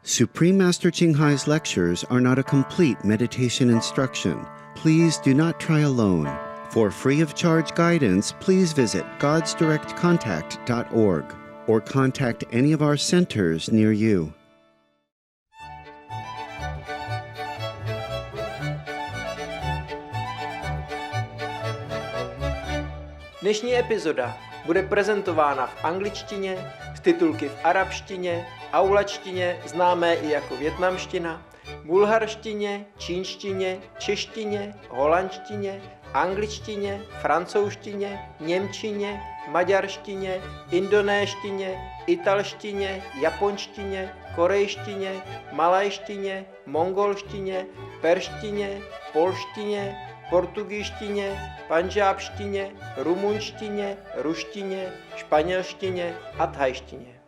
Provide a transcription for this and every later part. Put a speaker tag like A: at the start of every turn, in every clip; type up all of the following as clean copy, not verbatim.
A: Supreme Master Ching Hai's lectures are not a complete meditation instruction. Please do not try alone. For free of charge guidance, please visit godsdirectcontact.org or contact any of our centers near you.
B: Dnešní epizoda bude prezentována v angličtině, s titulky v arabštině, aulačtině, známé i jako vietnamština, bulharštině, čínštině, češtině, holandštině, angličtině, francouzštině, němčině, maďarštině, indonéštině, italštině, japonštině, korejštině, malajštině, mongolštině, perštině, polštině, portugýštině, pandžábštině, rumunštině, ruštině, španělštině a thajštině.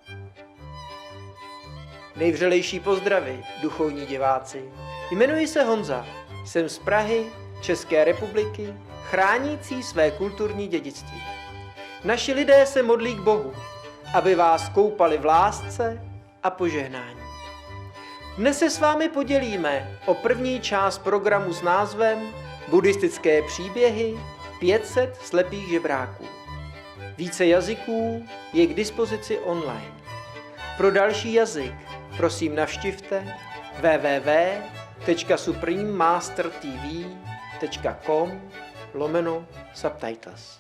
B: Nejvřelejší pozdravy, duchovní diváci. Jmenuji se Honza, jsem z Prahy, České republiky, chránící své kulturní dědictví. Naši lidé se modlí k Bohu, aby vás koupali v lásce a požehnání. Dnes se s vámi podělíme o první část programu s názvem Buddhistické příběhy 500 slepých žebráků. Více jazyků je k dispozici online. Pro další jazyk prosím navštivte www.suprememastertv.com/subtitles.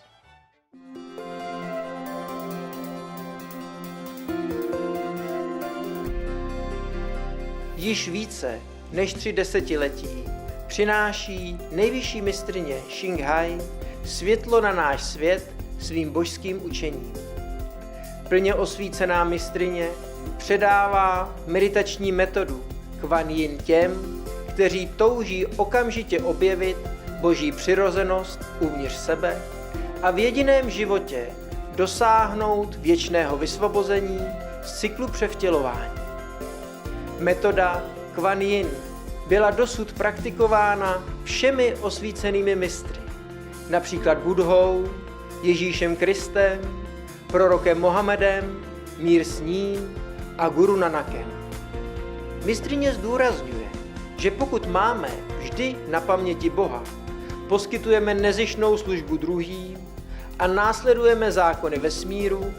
B: Již více než 3 desetiletí přináší nejvyšší mistryně Ching Hai světlo na náš svět svým božským učením. Plně osvícená mistryně předává meditační metodu Kuan Yin těm, kteří touží okamžitě objevit boží přirozenost uvnitř sebe a v jediném životě dosáhnout věčného vysvobození z cyklu převtělování. Metoda Kuan Yin byla dosud praktikována všemi osvícenými mistry, například Buddhou, Ježíšem Kristem, prorokem Mohamedem, mír s ním a Guru Nanakem. Mistryně zdůrazňuje, že pokud máme vždy na paměti Boha, poskytujeme nezištnou službu druhým a následujeme zákony vesmíru,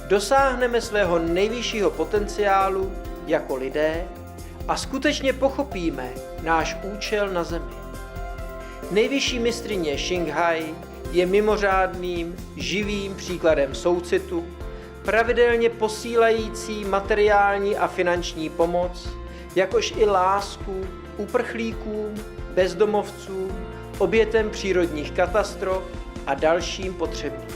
B: dosáhneme svého nejvyššího potenciálu jako lidé a skutečně pochopíme náš účel na zemi. Nejvyšší mistryně Ching Hai je mimořádným, živým příkladem soucitu, pravidelně posílající materiální a finanční pomoc, jakož i lásku uprchlíkům, bezdomovcům, obětem přírodních katastrof a dalším potřebným.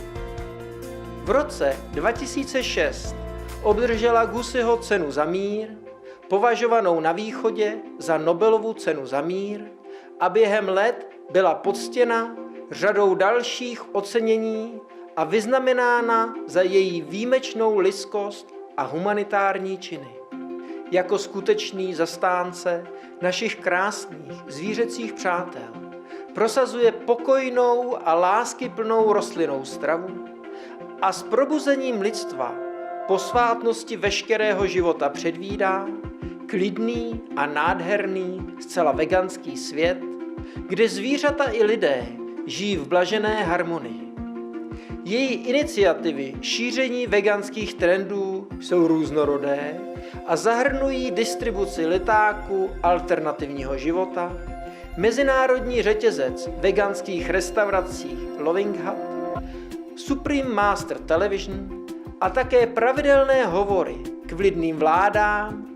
B: V roce 2006 obdržela Gusiho cenu za mír, považovanou na východě za Nobelovu cenu za mír, a během let byla poctěna řadou dalších ocenění a vyznamenána za její výjimečnou lidskost a humanitární činy. Jako skutečný zastánce našich krásných zvířecích přátel prosazuje pokojnou a láskyplnou rostlinnou stravu a s probuzením lidstva posvátnosti veškerého života předvídá klidný a nádherný, zcela veganský svět, kde zvířata i lidé žijí v blažené harmonii. Její iniciativy šíření veganských trendů jsou různorodé a zahrnují distribuci letáků alternativního života, mezinárodní řetězec veganských restaurací Loving Hut, Supreme Master Television a také pravidelné hovory k vlivným vládám,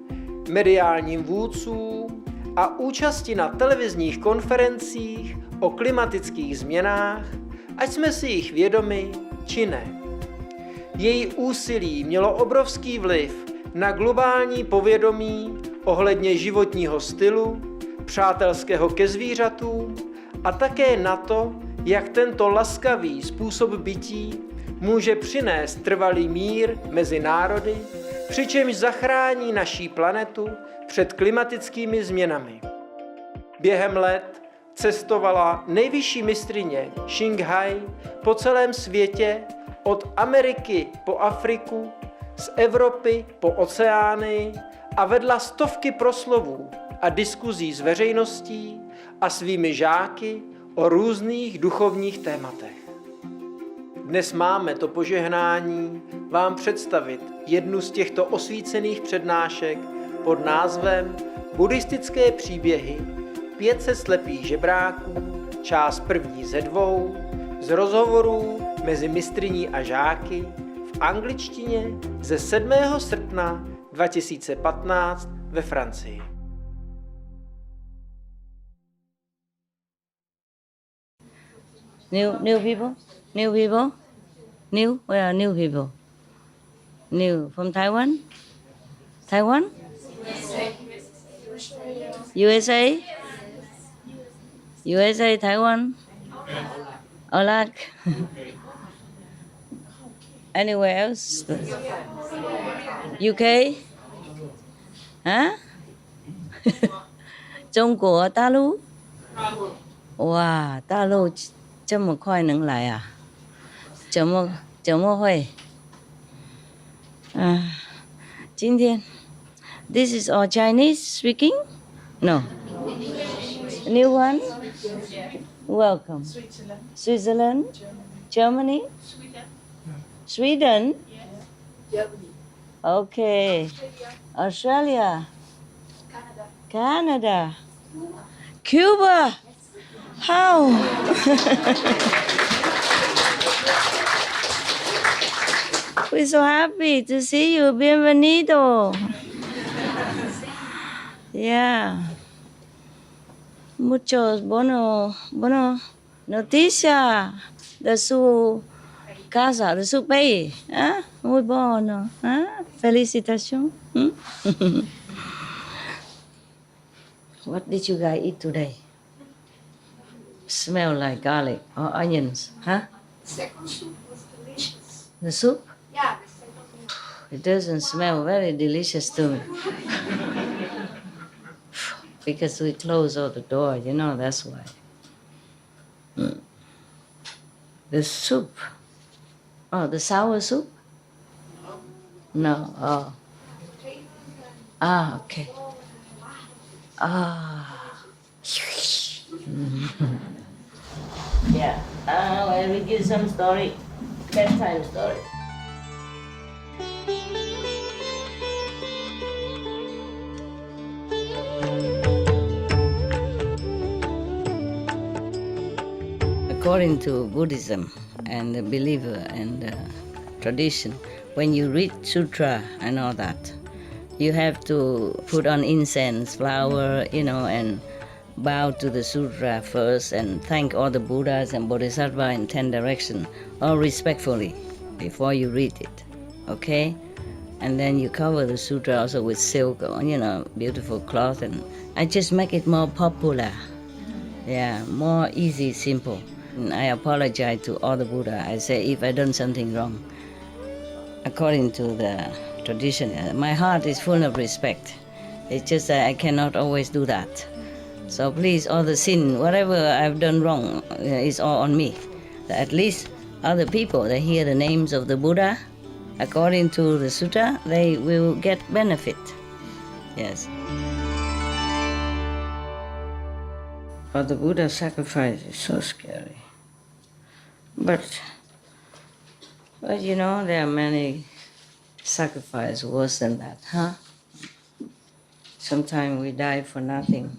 B: mediálním vůdcům a účasti na televizních konferencích o klimatických změnách, ať jsme si jich vědomi či ne. Její úsilí mělo obrovský vliv na globální povědomí ohledně životního stylu, přátelského ke zvířatům a také na to, jak tento laskavý způsob bytí může přinést trvalý mír mezi národy, přičemž zachrání naší planetu před klimatickými změnami. Během let cestovala nejvyšší mistryně Ching Hai po celém světě, od Ameriky po Afriku, z Evropy po Oceánii a vedla stovky proslovů a diskuzí s veřejností a svými žáky o různých duchovních tématech. Dnes máme to požehnání vám představit jednu z těchto osvícených přednášek pod názvem Buddhistické příběhy 500 slepých žebráků, část první ze 2, z rozhovorů mezi mistryní a žáky v angličtině ze 7. srpna 2015 ve Francii.
C: New people? New people? New? Where are new people? New from Taiwan? Taiwan? USA? USA, Taiwan? Iraq? Anywhere else? UK? Huh? 中国大陆？哇，大陆这么快能来啊？怎么会？今天 This is all Chinese speaking? No. New one? Welcome. Switzerland? Germany? Sweden? Okay. Australia? Canada? Cuba? How? We're so happy to see you. Bienvenido. Yeah. Muchos bueno noticia de su casa, de su país. ¿Eh? Muy bueno. ¿Eh? Felicitación. What did you guys eat today? Smell like garlic or onions, huh?
D: The second soup was delicious.
C: The soup?
D: Yeah, the second soup.
C: It doesn't smell very delicious to me. Because we close all the door, that's why. The soup. Oh, the sour soup? No. Oh. Ah, okay. Ah. Yeah. I will give some story. Bedtime story. According to Buddhism and the believer and the tradition, when you read sutra and all that, you have to put on incense, flower, and bow to the sutra first and thank all the Buddhas and Bodhisattvas in 10 directions, all respectfully, before you read it, okay? And then you cover the sutra also with silk, beautiful cloth, and I just make it more popular. Yeah, more easy, simple. And I apologize to all the Buddha. I say if I done something wrong. According to the tradition, my heart is full of respect. It's just that I cannot always do that. So please, all the sin, whatever I've done wrong, is all on me. At least other people, they hear the names of the Buddha, according to the sutta, they will get benefit. Yes. But the Buddha sacrifice is so scary. But there are many sacrifices worse than that, huh? Sometimes we die for nothing.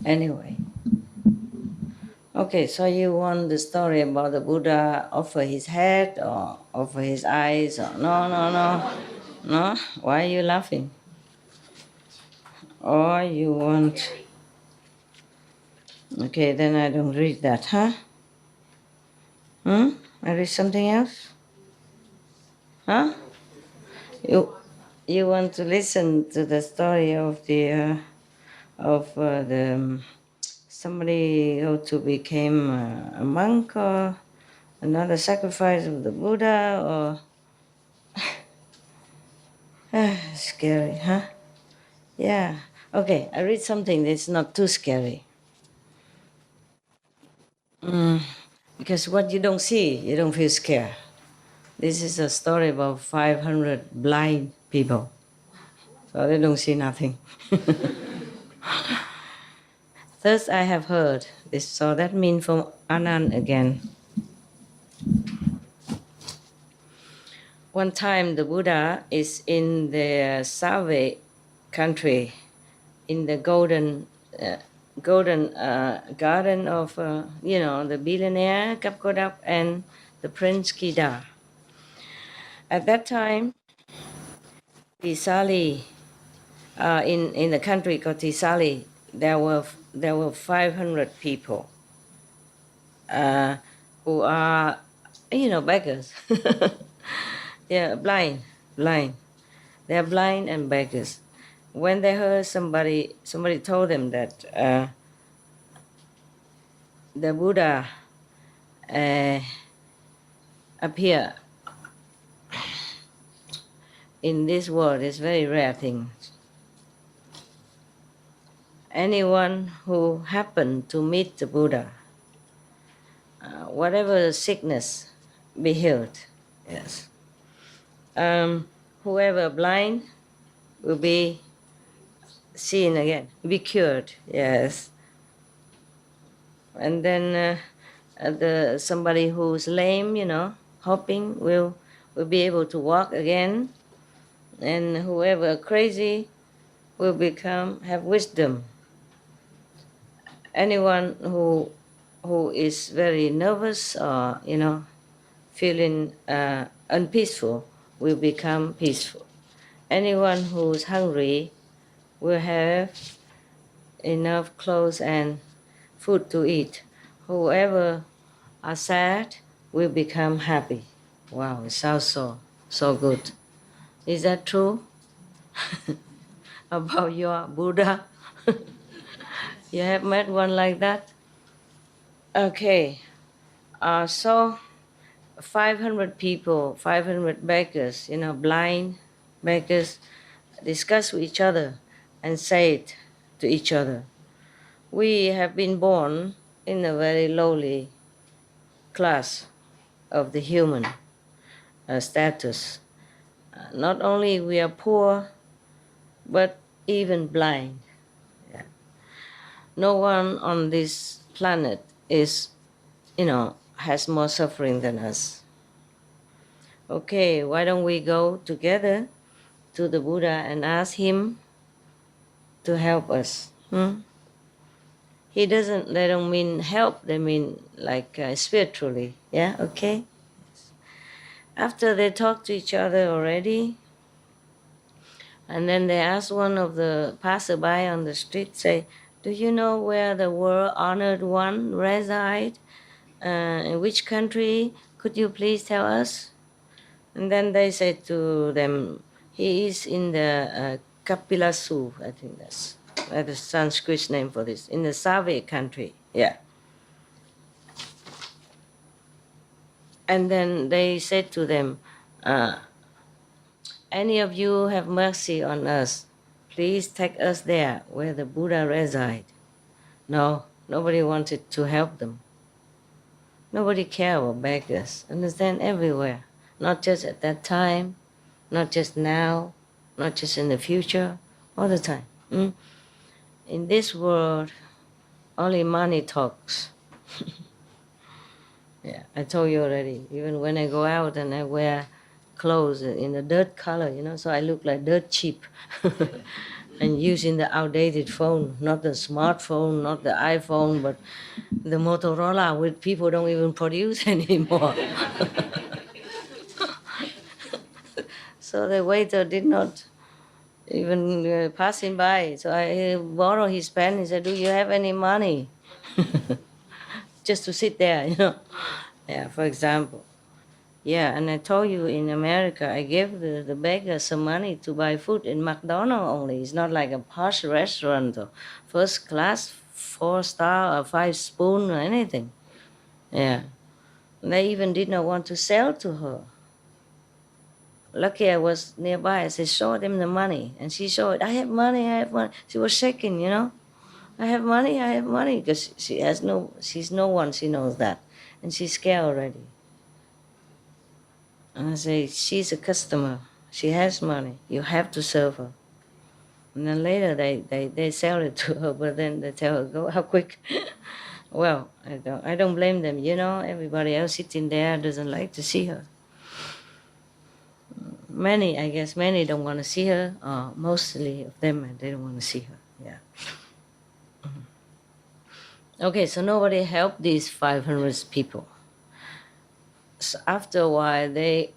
C: Anyway. Okay, so you want the story about the Buddha offer his head or offer his eyes or no? No? Why are you laughing? Or you want... Okay, then I don't read that, huh? I read something else? Huh? You want to listen to the story of the somebody who to became a monk or another sacrifice of the Buddha or scary, huh? Yeah. Okay, I read something that's not too scary. Because what you don't see, you don't feel scared. This is a story about 500 blind people. so they don't see nothing. Thus I have heard this. So that means from Anand again. One time the Buddha is in the Save country, in the golden garden of the billionaire Kapkodak and the Prince Kida. At that time, Tisali, in the country called Tisali, there were 500 people who are beggars. Yeah, blind. They are blind and beggars. When they heard somebody told them that the Buddha appear in this world is very rare thing. Anyone who happened to meet the Buddha, whatever sickness, be healed. Yes. Whoever blind will be seen again, be cured. Yes. And then somebody who's lame, hopping, will be able to walk again. And whoever crazy will have wisdom. Anyone who is very nervous or feeling unpeaceful will become peaceful. Anyone who's hungry will have enough clothes and food to eat. Whoever are sad will become happy. Wow, it sounds so good. Is that true? About your Buddha? You have met one like that? Okay. So 500 people, 500 beggars, blind beggars, discuss with each other and say it to each other. We have been born in a very lowly class of the human status. Not only we are poor, but even blind. Yeah. No one on this planet has more suffering than us. Okay, why don't we go together to the Buddha and ask him to help us? They don't mean help, they mean like spiritually. Yeah, okay? After they talk to each other already, and then they ask one of the passerby on the street, say, do you know where the world honored one reside? In which country? Could you please tell us? And then they say to them, he is in the Kapilasu, I think that's the Sanskrit name for this, in the Save country. Yeah. And then they said to them, any of you have mercy on us, please take us there where the Buddha reside. No, nobody wanted to help them. Nobody cared about beggars. Understand? Everywhere. Not just at that time, not just now, not just in the future, all the time. In this world, only money talks. Yeah, I told you already. Even when I go out and I wear clothes in the dirt color, so I look like dirt cheap. And using the outdated phone, not the smartphone, not the iPhone, but the Motorola, which people don't even produce anymore. So the waiter did not even passing by. So I borrowed his pen. He said, do you have any money? Just to sit there, Yeah, for example. Yeah, and I told you in America, I gave the beggars some money to buy food in McDonald's only. It's not like a posh restaurant or first class, 4-star or 5-spoon or anything. Yeah. They even did not want to sell to her. Lucky I was nearby. I said, show them the money. And she showed, I have money, I have money. She was shaking, I have money, because she's no one, she knows that. And she's scared already. And I say, she's a customer. She has money. You have to serve her. And then later they sell it to her, but then they tell her, go how quick. Well, I don't blame them. Everybody else sitting there doesn't like to see her. I guess many don't want to see her. Mostly of them, they don't want to see her. Yeah. Okay, so nobody helped these 500 people. So after a while, they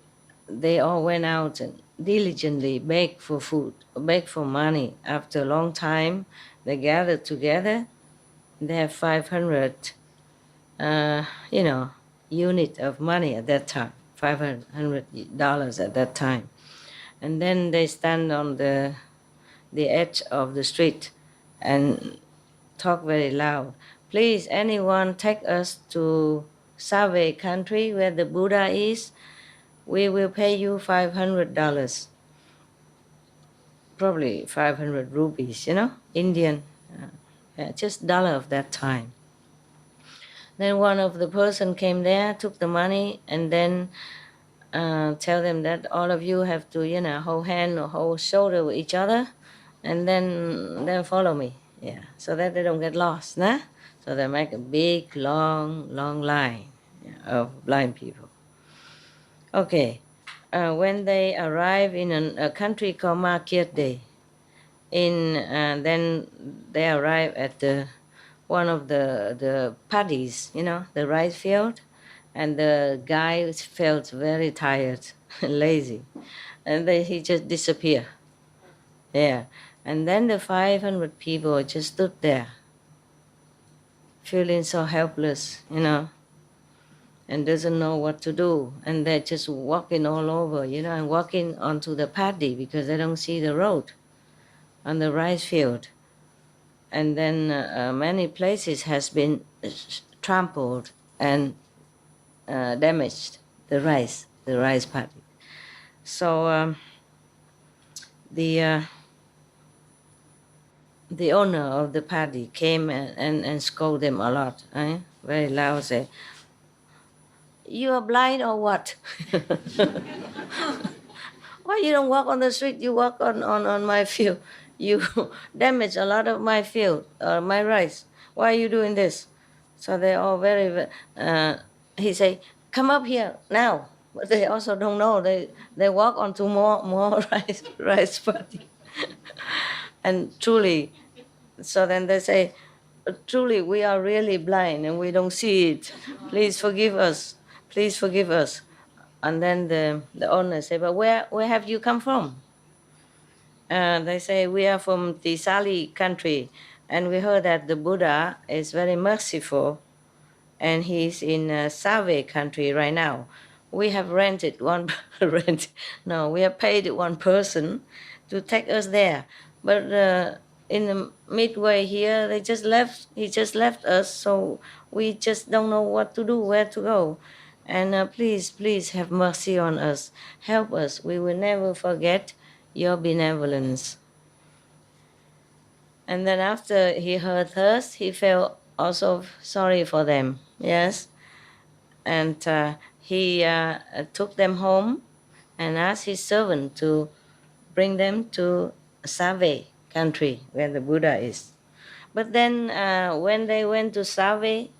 C: all went out and diligently begged for food, begged for money. After a long time, they gathered together. They have 500, unit of money at that time, $500 at that time. And then they stand on the edge of the street and talk very loud. Please, anyone take us to Save country where the Buddha is. We will pay you $500. Probably 500 rupees, Indian, just dollar of that time. Then one of the person came there, took the money, and then tell them that all of you have to, hold hand or hold shoulder with each other, and then follow me. Yeah, so that they don't get lost, nah? So they make a big, long line of blind people. Okay, when they arrive in a country called Market Day, then they arrive at one of the paddies, the rice field, and the guy felt very tired, lazy, and he just disappeared. Yeah, and then the 500 people just stood there, feeling so helpless, and doesn't know what to do, and they're just walking all over, and walking onto the paddy because they don't see the road on the rice field. And then many places has been trampled and damaged, the rice paddy. So the owner of the paddy came and scolded them a lot, very loud, say, "You are blind or what? Why you don't walk on the street? You walk on my field. You damage a lot of my field, my rice. Why are you doing this?" So they all he say, "Come up here now." But they also don't know. They walk onto more rice paddy. And truly, so then they say, "Truly, we are really blind and we don't see it. Please forgive us. Please forgive us." And then the owner say, "But where have you come from?" They say, "We are from the Sali country, and we heard that the Buddha is very merciful, and he's in Save country right now. We have rented one we have paid one person to take us there, but in the midway here, he just left us, so we just don't know what to do, where to go. And please have mercy on us. Help us. We will never forget your benevolence." And then after he heard us, he felt also sorry for them. Yes. And he took them home and asked his servant to bring them to Save country where the Buddha is. But then when they went to Save,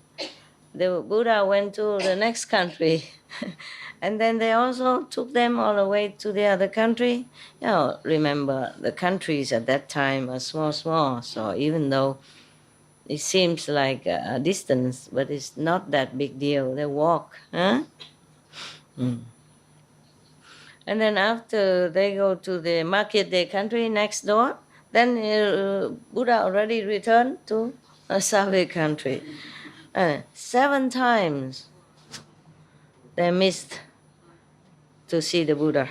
C: the Buddha went to the next country. And then they also took them all the way to the other country. Remember, the countries at that time are small. So even though it seems like a distance, but it's not that big deal. They walk. Huh? And then after they go to the Market Day country next door, then Buddha already returned to a Save country. 7 times they missed to see the Buddha.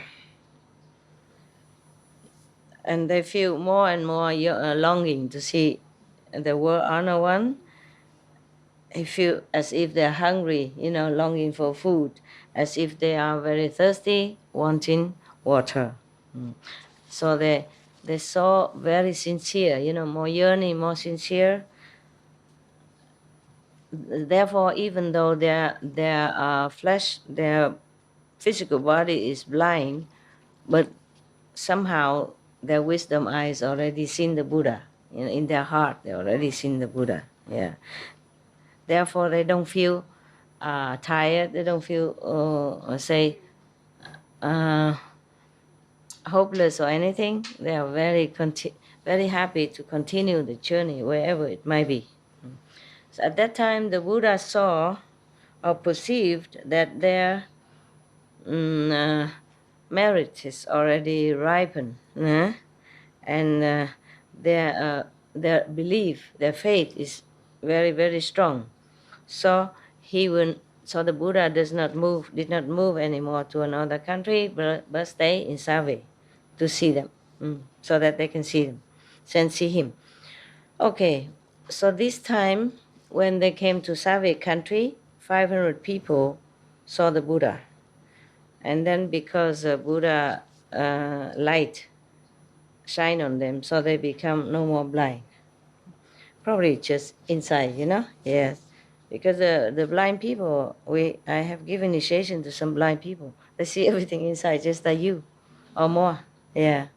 C: And they feel more and more longing to see the world honor one. They feel as if they're hungry, longing for food, as if they are very thirsty, wanting water. So they saw very sincere, more yearning, more sincere. Therefore, even though their flesh, their physical body is blind, but somehow their wisdom eyes already seen the Buddha. In their heart, they already seen the Buddha. Yeah. Therefore, they don't feel tired. They don't feel, uh, hopeless or anything. They are very happy to continue the journey wherever it might be. So at that time, the Buddha saw or perceived that their merit is already ripened, and their belief, their faith is very strong. So so the Buddha did not move anymore to another country, but stay in Save to see them, so that they can see them, see him. Okay, so this time when they came to Save country, 500 people saw the Buddha, and then because Buddha light shine on them, so they become no more blind. Probably just inside, Yes, because the blind people, I have given initiation to some blind people. They see everything inside, just like you, or more. Yeah,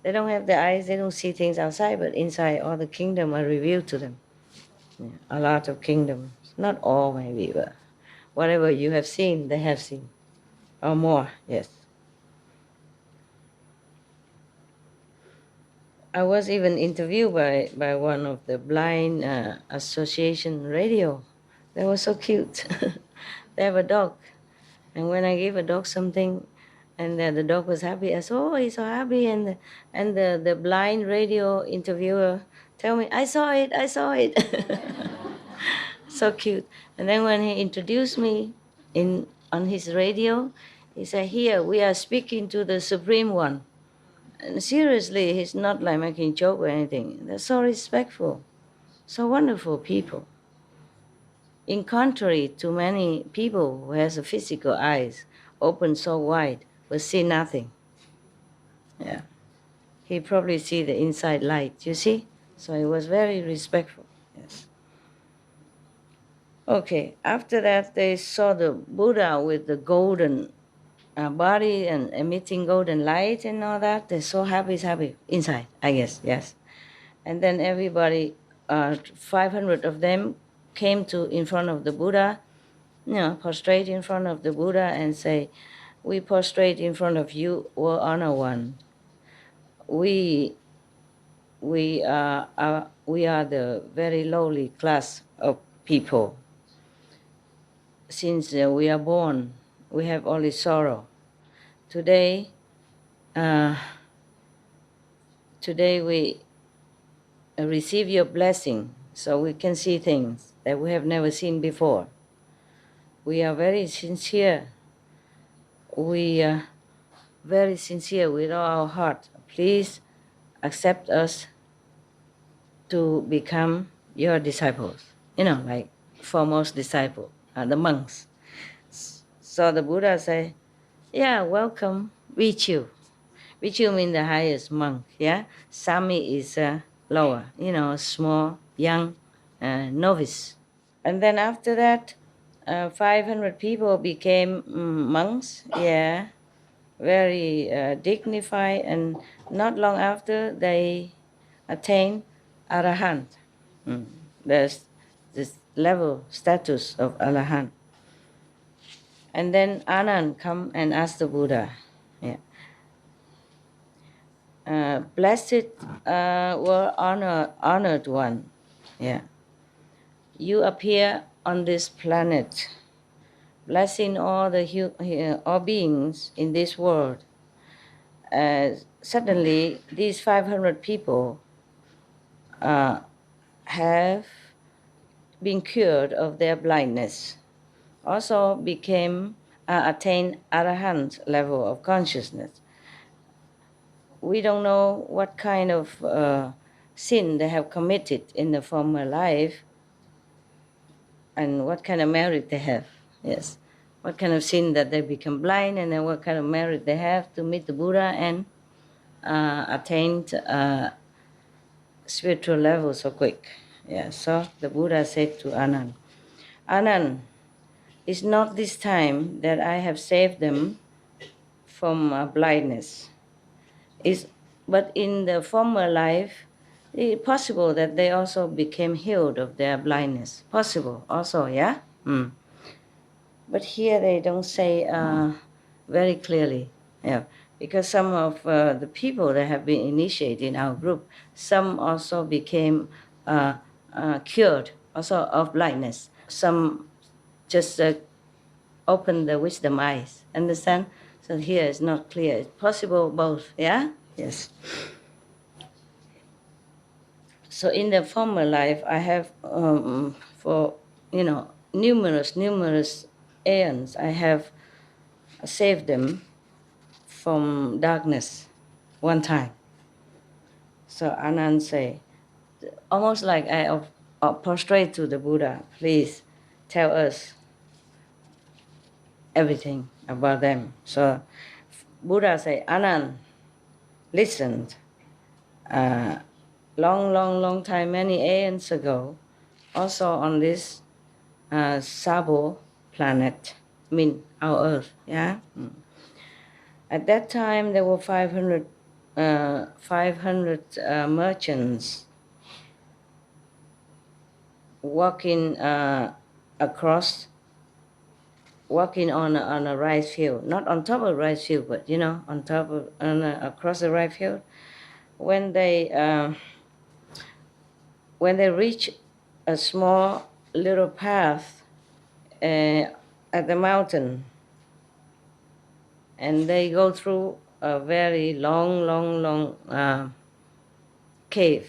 C: they don't have the eyes, they don't see things outside, but inside all the kingdom are revealed to them. Yeah, a lot of kingdoms, not all maybe, but whatever you have seen, they have seen, or more. Yes. I was even interviewed by one of the blind association radio. They were so cute. They have a dog, and when I gave a dog something, and the dog was happy, I said, "Oh, he's so happy." And the blind radio interviewer tell me, I saw it." So cute. And then when he introduced me on his radio, he said, "Here we are speaking to the Supreme One." And seriously, he's not like making joke or anything. They're so respectful, so wonderful people. In contrary to many people who has a physical eyes open so wide but see nothing. Yeah, he probably see the inside light. You see, so he was very respectful. Yes. Okay. After that, they saw the Buddha with the golden body and emitting golden light and all that. They're so happy inside, I guess. Yes. And then everybody, 500 of them, came to in front of the Buddha, prostrate in front of the Buddha and say, "We prostrate in front of you, O Honor One. We are the very lowly class of people. Since we are born, we have only sorrow. Today, uh, today we receive your blessing, so we can see things that we have never seen before. We are very sincere. We are very sincere with all our heart. Please accept us to become your disciples." Like foremost disciple, the monks. So the Buddha said, "Yeah, welcome, Vichu." Vichu means the highest monk. Yeah, Sami is lower. Small, young, novice. And then after that, 500 people became monks. Yeah, very dignified, and not long after they attained arahant. There's this level status of arahant. And then Anand come and ask the Buddha, yeah, blessed were honored one, yeah, you appear on this planet, blessing all all beings in this world. Suddenly, these 500 people have been cured of their blindness, also attained arahant level of consciousness. We don't know what kind of sin they have committed in the former life and what kind of merit they have. Yes, what kind of sin that they become blind, and then what kind of merit they have to meet the Buddha and attain spiritual level so quick. Yeah, so the Buddha said to Anand, "Anand, it's not this time that I have saved them from blindness. It's But in the former life, it's possible that they also became healed of their blindness. Possible also, yeah? But here they don't say very clearly, yeah, because some of the people that have been initiated in our group, some also became cured also of blindness. Some just open the wisdom eyes. Understand? So here it's not clear. It's possible both. Yeah. Yes. So in the former life, I have for numerous aeons, I have saved them from darkness one time. So Anand say, almost like I prostrate to the Buddha, please tell us everything about them. So Buddha say, Anand, listen. Long time, many aeons ago, also on this Sabo planet, I mean our Earth, yeah. At that time, there were 500 merchants walking across, walking on a rice field, not on top of a rice field, but on top of across the rice field. When they reach a small little path at the mountain, and they go through a very long cave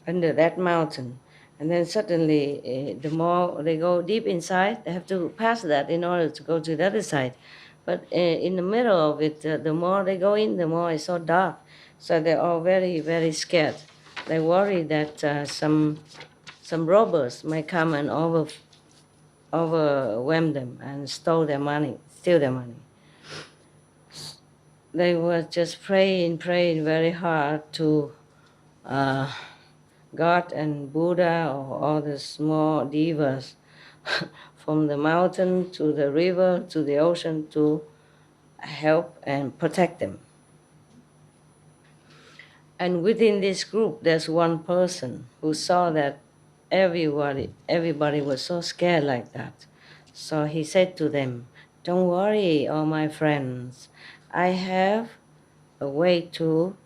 C: under that mountain. And then suddenly, the more they go deep inside, they have to pass that in order to go to the other side. But in the middle of it, the more they go in, the more it's so dark. So they're all very, very scared. They worry that some robbers might come and overwhelm them and steal their money. They were just praying very hard to God and Buddha or all the small devas from the mountain to the river to the ocean to help and protect them. And within this group, there's one person who saw that everybody was so scared like that. So he said to them, don't worry, all my friends. I have a way to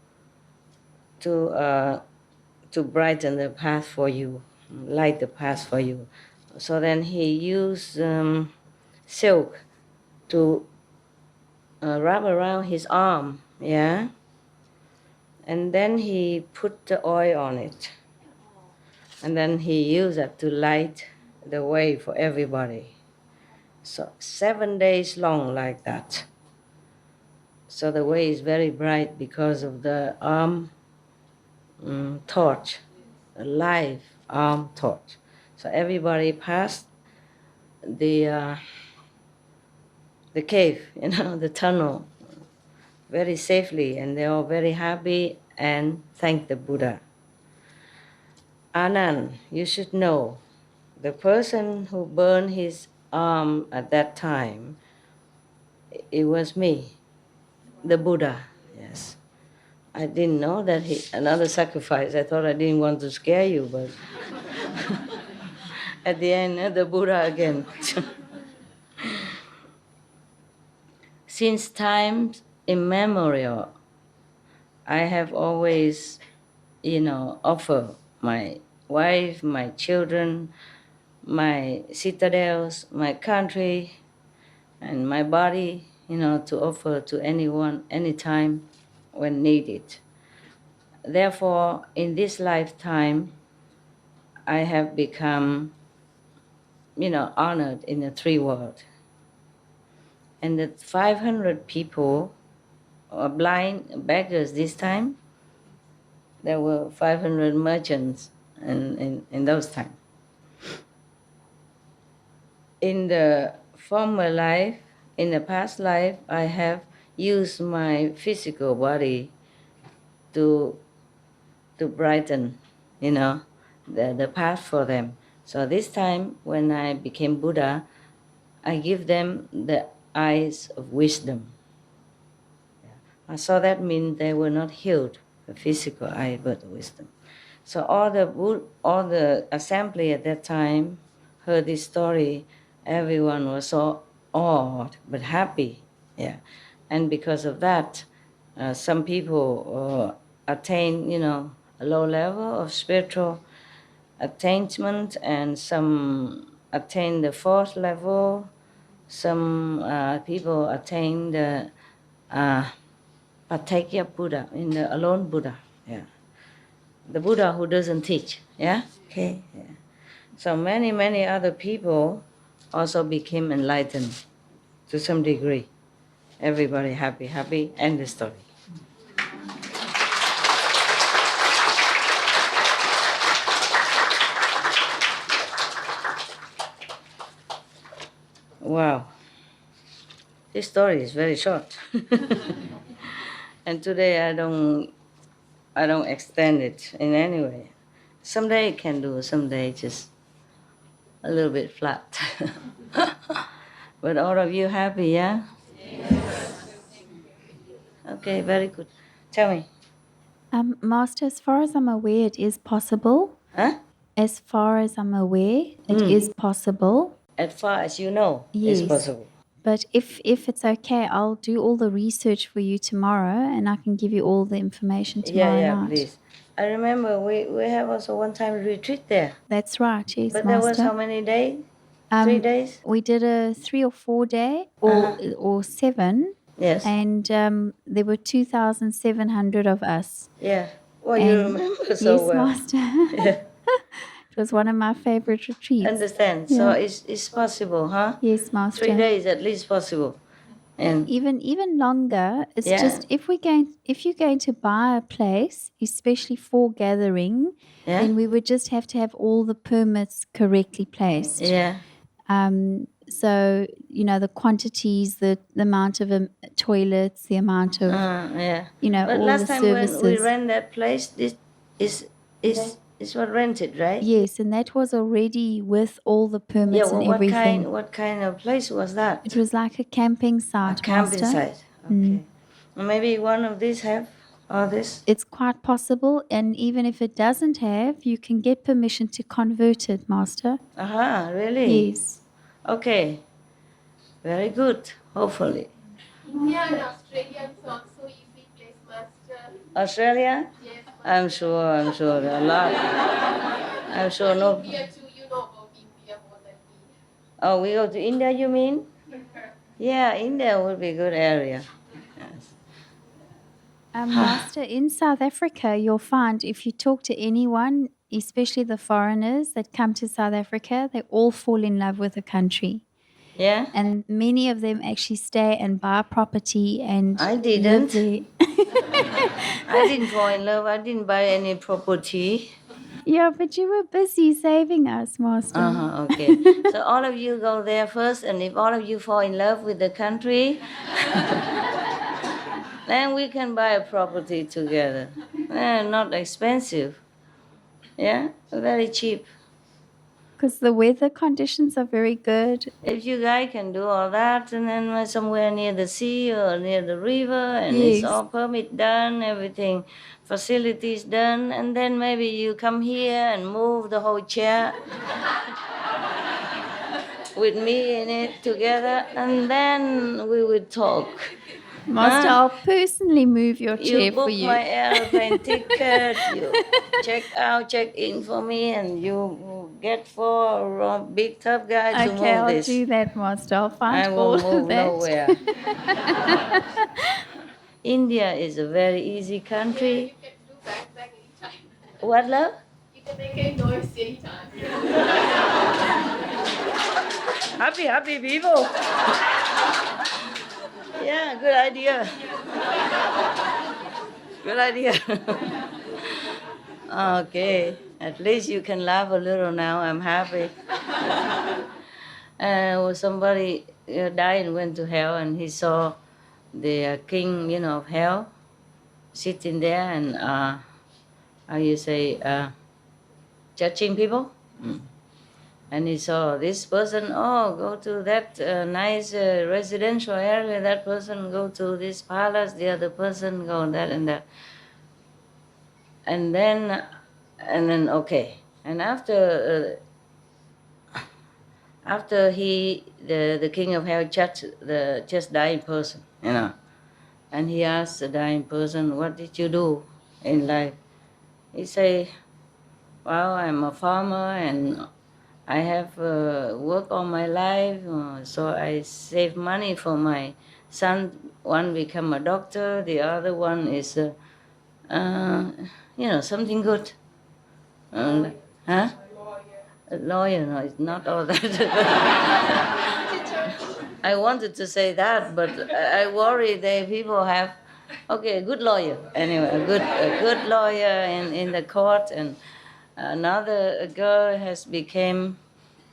C: brighten the path for you, light the path for you. So then he used silk to wrap around his arm, yeah? And then he put the oil on it. And then he used that to light the way for everybody. So 7 days long like that. So the way is very bright because of the arm torch, a live arm torch. So everybody passed the cave, the tunnel, very safely, and they are very happy and thank the Buddha. Anand, you should know, the person who burned his arm at that time, it was me, the Buddha, yes. I didn't know that another sacrifice. I thought I didn't want to scare you, but at the end, the Buddha again. Since times immemorial, I have always, offered my wife, my children, my citadels, my country, and my body, to offer to anyone, anytime, when needed. Therefore, in this lifetime, I have become, honored in the three worlds. And the 500 people are blind beggars this time. There were 500 merchants in those times. In the former life, in the past life, I have used my physical body to brighten, the path for them. So this time, when I became Buddha, I give them the eyes of wisdom. So that means they were not healed the physical eye, birth of wisdom. So all the assembly at that time heard this story. Everyone was so awed but happy, yeah. And because of that, some people attain, a low level of spiritual attainment, and some attain the fourth level. Some people attain the Patekya Buddha, in the alone Buddha, yeah. The Buddha who doesn't teach, yeah? Okay, yeah. So many other people also became enlightened to some degree. Everybody happy, end the story. Wow. This story is very short. And today I don't extend it in any way. Someday I can do, someday just a little bit flat. But all of you happy, yeah? Yes. Okay, very good. Tell me.
E: Master, as far as I'm aware, it is possible.
C: Huh?
E: As far as I'm aware, it is possible.
C: As far as you know,
E: Yes.
C: it's possible.
E: But if it's okay, I'll do all the research for you tomorrow, and I can give you all the information tomorrow
C: Yeah,
E: night.
C: please. I remember we have also one time retreat there.
E: That's right, yes,
C: But
E: Master.
C: that was how many days? 3 days?
E: We did a 3 or 4 day, or 7.
C: Yes.
E: And there were 2,700 of us.
C: Yeah. Well, you
E: And-
C: remember so
E: yes,
C: well.
E: Master.
C: Yeah.
E: It was one of my favorite retreats.
C: Understand.
E: Yeah.
C: So it's possible, huh?
E: Yes, Master.
C: 3 days at least possible. And
E: Even longer. It's
C: Yeah.
E: just if you're going to buy a place, especially for gathering,
C: yeah.
E: then we would just have to have all the permits correctly placed.
C: Yeah.
E: So the quantities, the amount of toilets, the amount of
C: Yeah. But
E: all
C: last
E: the
C: time
E: services.
C: when we rent that place, this is what rented, right?
E: Yes, and that was already with all the permits
C: Yeah. Well,
E: and
C: what
E: everything.
C: kind of place was that?
E: It was like a camping site,
C: Camping
E: Master.
C: site. Okay. Maybe one of these have all this.
E: It's quite possible, and even if it doesn't have, you can get permission to convert it, Master.
C: Aha, really?
E: Yes.
C: Okay. Very good. Hopefully.
F: India and Australia is also easy place, Master.
C: Australia?
F: Yes,
C: I'm sure a lot. I'm sure no.
F: India too, you know about India more than me.
C: Oh, we go to India, you mean? Yeah, India would be a good area. Yes.
E: Master, in South Africa, you'll find if you talk to anyone, especially the foreigners that come to South Africa, they all fall in love with the country.
C: Yeah?
E: And many of them actually stay and buy property and
C: I
E: live
C: didn't.
E: there.
C: I didn't fall in love. I didn't buy any property.
E: Yeah, but you were busy saving us, Master.
C: Okay. So all of you go there first, and if all of you fall in love with the country, then we can buy a property together. Not expensive. Yeah? Very cheap.
E: Because the weather conditions are very good.
C: If you guys can do all that, and then somewhere near the sea or near the river, and it's
E: Yes.
C: all permit done, everything, facilities done, and then maybe you come here and move the whole chair with me in it together, and then we would talk.
E: Master, I'll personally move your chair
C: You
E: for
C: book
E: you.
C: my airplane ticket, you check in for me, and you get for a big tough guy to
E: Okay,
C: move
E: I'll
C: this.
E: do that, Master. I'll find
C: I
E: all
C: will
E: of
C: move
E: that.
C: nowhere. India is a very easy country.
F: You can do backpack anytime.
C: What, love?
F: You can make any noise anytime.
C: Happy people. Yeah, good idea. Good idea. Okay, at least you can laugh a little now. I'm happy. Somebody died and went to hell, and he saw the king, of hell, sitting there and judging people. And he saw this person, go to that nice residential area, that person go to this palace, the other person go that and that. and then okay, and after the king of hell just dying person, and he asked the dying person, "What did you do in life?" He say, "Well, I'm a farmer and I have worked all my life, so I save money for my son. One become a doctor, the other one is, something good. Uh, huh? A lawyer, no, it's not all that. I wanted to say that, but I worry that people have, okay, a good lawyer. Anyway, a good lawyer in the court, and another girl has become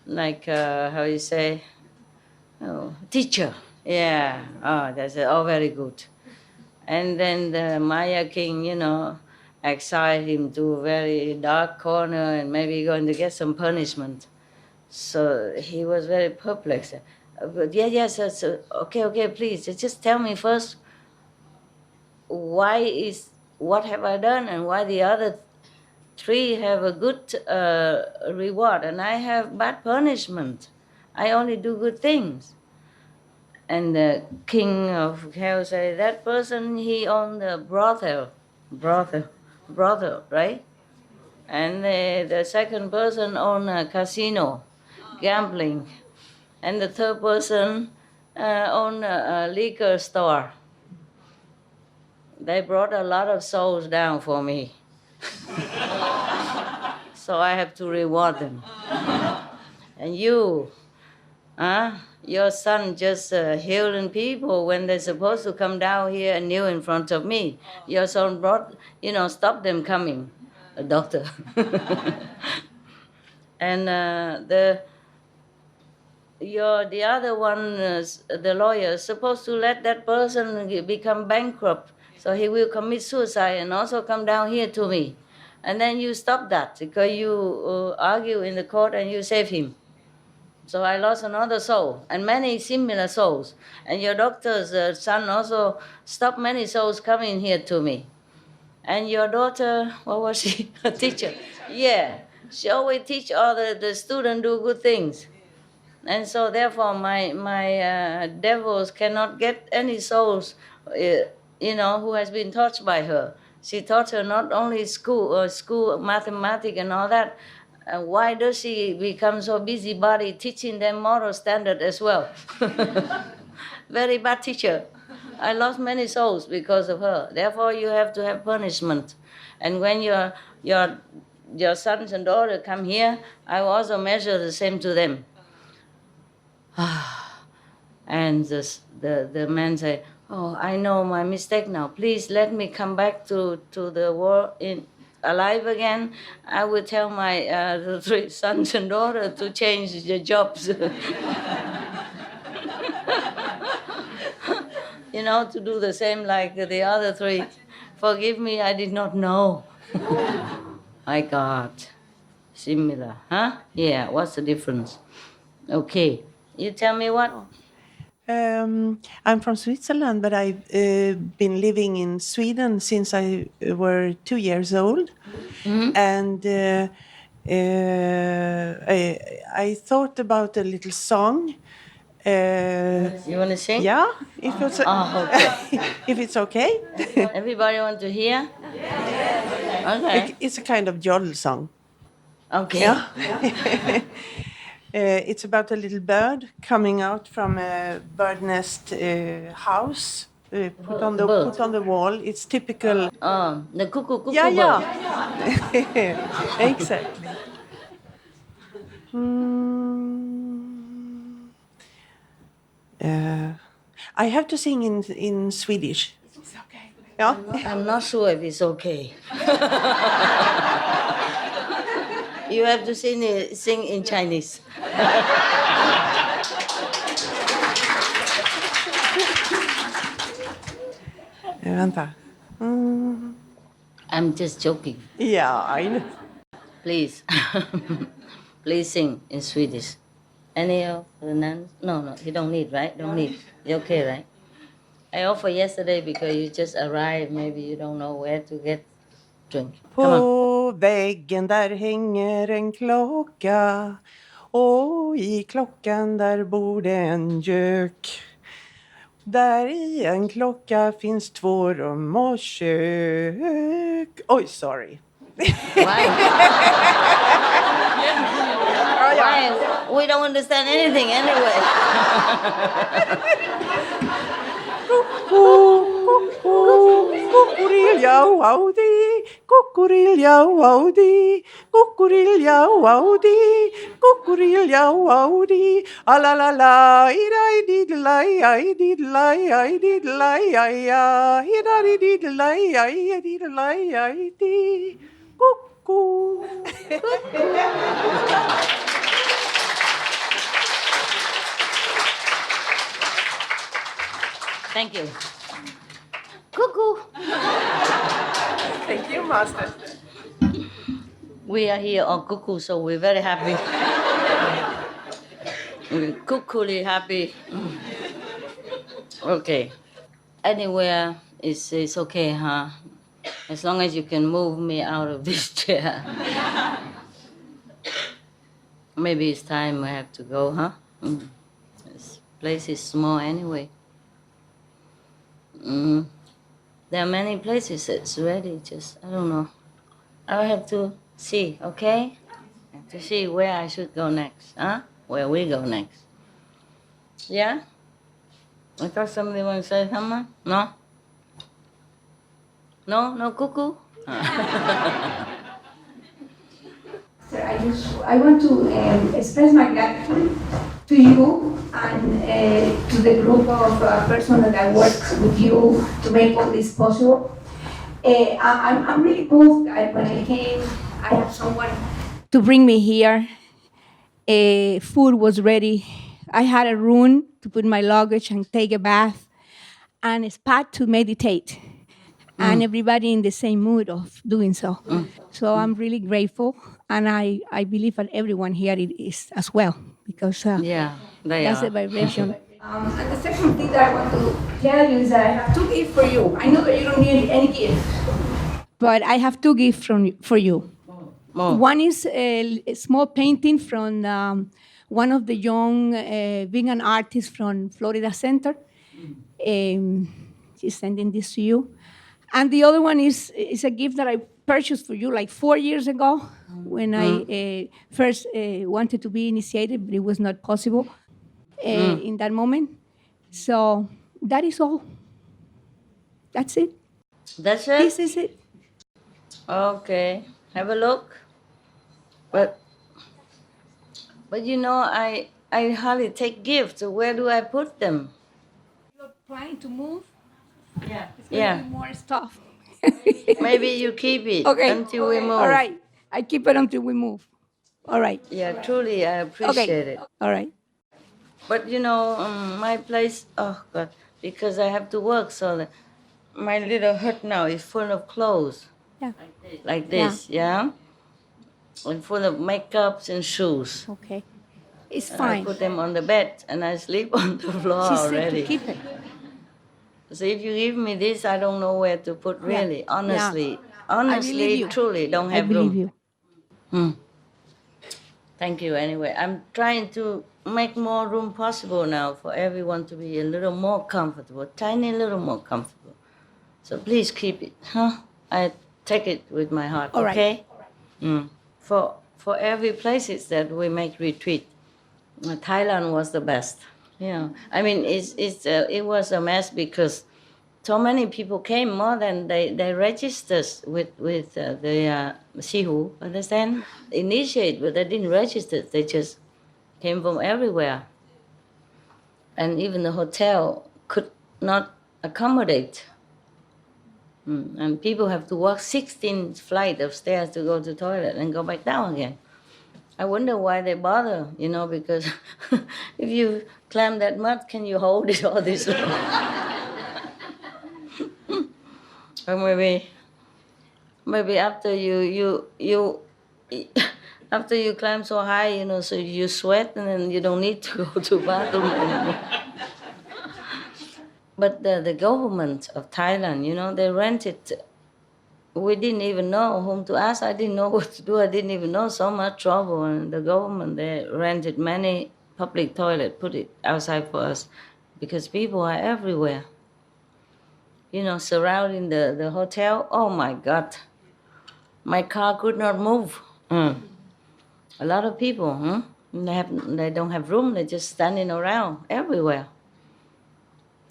C: like, how you say, teacher. Yeah, that's all very good. And then the Maya king, exiled him to a very dark corner and maybe going to get some punishment. So he was very perplexed. But yes, okay, please, just tell me first, what have I done and why the other three have a good reward and I have bad punishment. I only do good things. And the king of hell said, that person, he owned a brothel, right? And the second person owned a casino, gambling. And the third person owned a liquor store. They brought a lot of souls down for me. So I have to reward them. And you, your son just healing people when they're supposed to come down here and kneel in front of me. Your son brought, stop them coming, a doctor. And the other one, the lawyer, is supposed to let that person become bankrupt, so he will commit suicide and also come down here to me. And then you stop that because you argue in the court and you save him. So I lost another soul and many similar souls. And your doctor's son also stopped many souls coming here to me. And your daughter, what was she? A teacher. Yeah, she always teach all the students do good things. And so therefore my devils cannot get any souls, who has been touched by her. She taught her not only school mathematics and all that. Why does she become so busybody teaching them moral standard as well? Very bad teacher. I lost many souls because of her. Therefore, you have to have punishment. And when your sons and daughters come here, I will also measure the same to them. And the man say, "Oh, I know my mistake now. Please let me come back to the world alive again. I will tell my the three sons and daughters to change their jobs." To do the same like the other three. Forgive me, I did not know. My God. Similar, huh? Yeah, what's the difference? Okay. You tell me what?
G: I'm from Switzerland, but I've been living in Sweden since I were 2 years old.
C: Mm-hmm.
G: And I thought about a little song.
C: You want to sing?
G: Yeah, if it's
C: okay.
G: if it's okay.
C: Everybody want to hear? Okay.
G: It's a kind of jodel song.
C: Okay.
G: Yeah. It's about a little bird coming out from a bird nest house. Put on the wall. It's typical.
C: The cuckoo bird.
G: Yeah. Exactly. I have to sing in Swedish. It's okay. Yeah.
C: I'm not sure if it's okay. You have to sing in Chinese.
G: Vänta.
C: I'm just joking.
G: Yeah, I know.
C: Please. Please sing in Swedish. Any of the nuns? No, you don't need, right? Don't need. You okay, right? I offered yesterday because you just arrived. Maybe you don't know where to get drink. Come on.
G: På väggen där hänger en klocka och i klockan där bor det en gök. Där i en klocka finns 2 rum och kök. Oj, sorry.
C: Why? Why? We don't understand anything anyway.
G: Kukurilja-waudi, kukurilja-waudi, kukurilja-waudi, kukurilja-waudi, alalala, idai-didlai, ai-didlai, ai-didlai, ai-ya, idai-didlai, ai-didlai, ai-di, kuku.
C: Thank you. Cuckoo.
G: Thank you, Master.
C: We are here on cuckoo, so we're very happy. We're cuckooly happy. Okay. Anywhere is okay, huh? As long as you can move me out of this chair. Maybe it's time I have to go, huh? This place is small anyway. There are many places that's ready, just, I don't know. I'll have to see, okay? I have to see where I should go next, huh? Where we go next. Yeah? I thought somebody want to say something? No? No? No cuckoo?
D: Sir, I want to express my gratitude to you and to the group of persons that work with you to make all this possible. I'm really moved. When I came, I have someone to bring me here. Food was ready. I had a room to put my luggage and take a bath, and a spot to meditate. And everybody in the same mood of doing so. So I'm really grateful, and I believe that everyone here is as well, because
C: Yeah, they
D: that's
C: are.
D: the vibration. And the second thing that I want to tell you is that I have 2 gifts for you. I know that you don't need any gift, but I have 2 gifts for you.
C: Oh.
D: One is a small painting from one of the young vegan artists from Florida Center. She's sending this to you. And the other one is a gift that I purchased for you like 4 years ago when I first wanted to be initiated, but it was not possible in that moment. So that is all. That's it.
C: That's it?
D: This is it.
C: Okay, have a look. But you know, I hardly take gifts. So where do I put them?
D: You're trying to move.
C: Yeah.
D: It's going to be more stuff.
C: Maybe you keep it until we move.
D: All right. I keep it until we move. All right.
C: Yeah, truly, I appreciate it.
D: All right.
C: But you know, my place, oh God, because I have to work, so my little hut now is full of clothes.
D: Yeah.
C: Like this, yeah? And full of makeups and shoes.
D: Okay. It's
C: And
D: fine.
C: I put them on the bed and I sleep on the floor
D: She said
C: already.
D: to keep it.
C: So if you give me this, I don't know where to put really. Honestly,
D: believe you.
C: truly, don't
D: I
C: have
D: believe
C: room.
D: you.
C: Thank you anyway. I'm trying to make more room possible now for everyone to be a little more comfortable, tiny little more comfortable. So please keep it, huh? I take it with my heart,
D: All right.
C: okay? For every places that we make retreat, Thailand was the best. You know, I mean, it was a mess because so many people came, more than they registered with the Sihu, understand? Initiate, but they didn't register. They just came from everywhere. And even the hotel could not accommodate. And people have to walk 16 flights of stairs to go to the toilet and go back down again. I wonder why they bother, you know, because if you climb that much, can you hold it all this long? Or maybe after you after you climb so high, you know, so you sweat and then you don't need to go to bathroom anymore. But the government of Thailand, you know, they rented we didn't even know whom to ask. I didn't know what to do. I didn't even know, so much trouble. And the government, they rented many public toilets, put it outside for us, because people are everywhere. You know, surrounding the hotel. Oh my God. My car could not move. A lot of people, they don't have room. They're just standing around everywhere.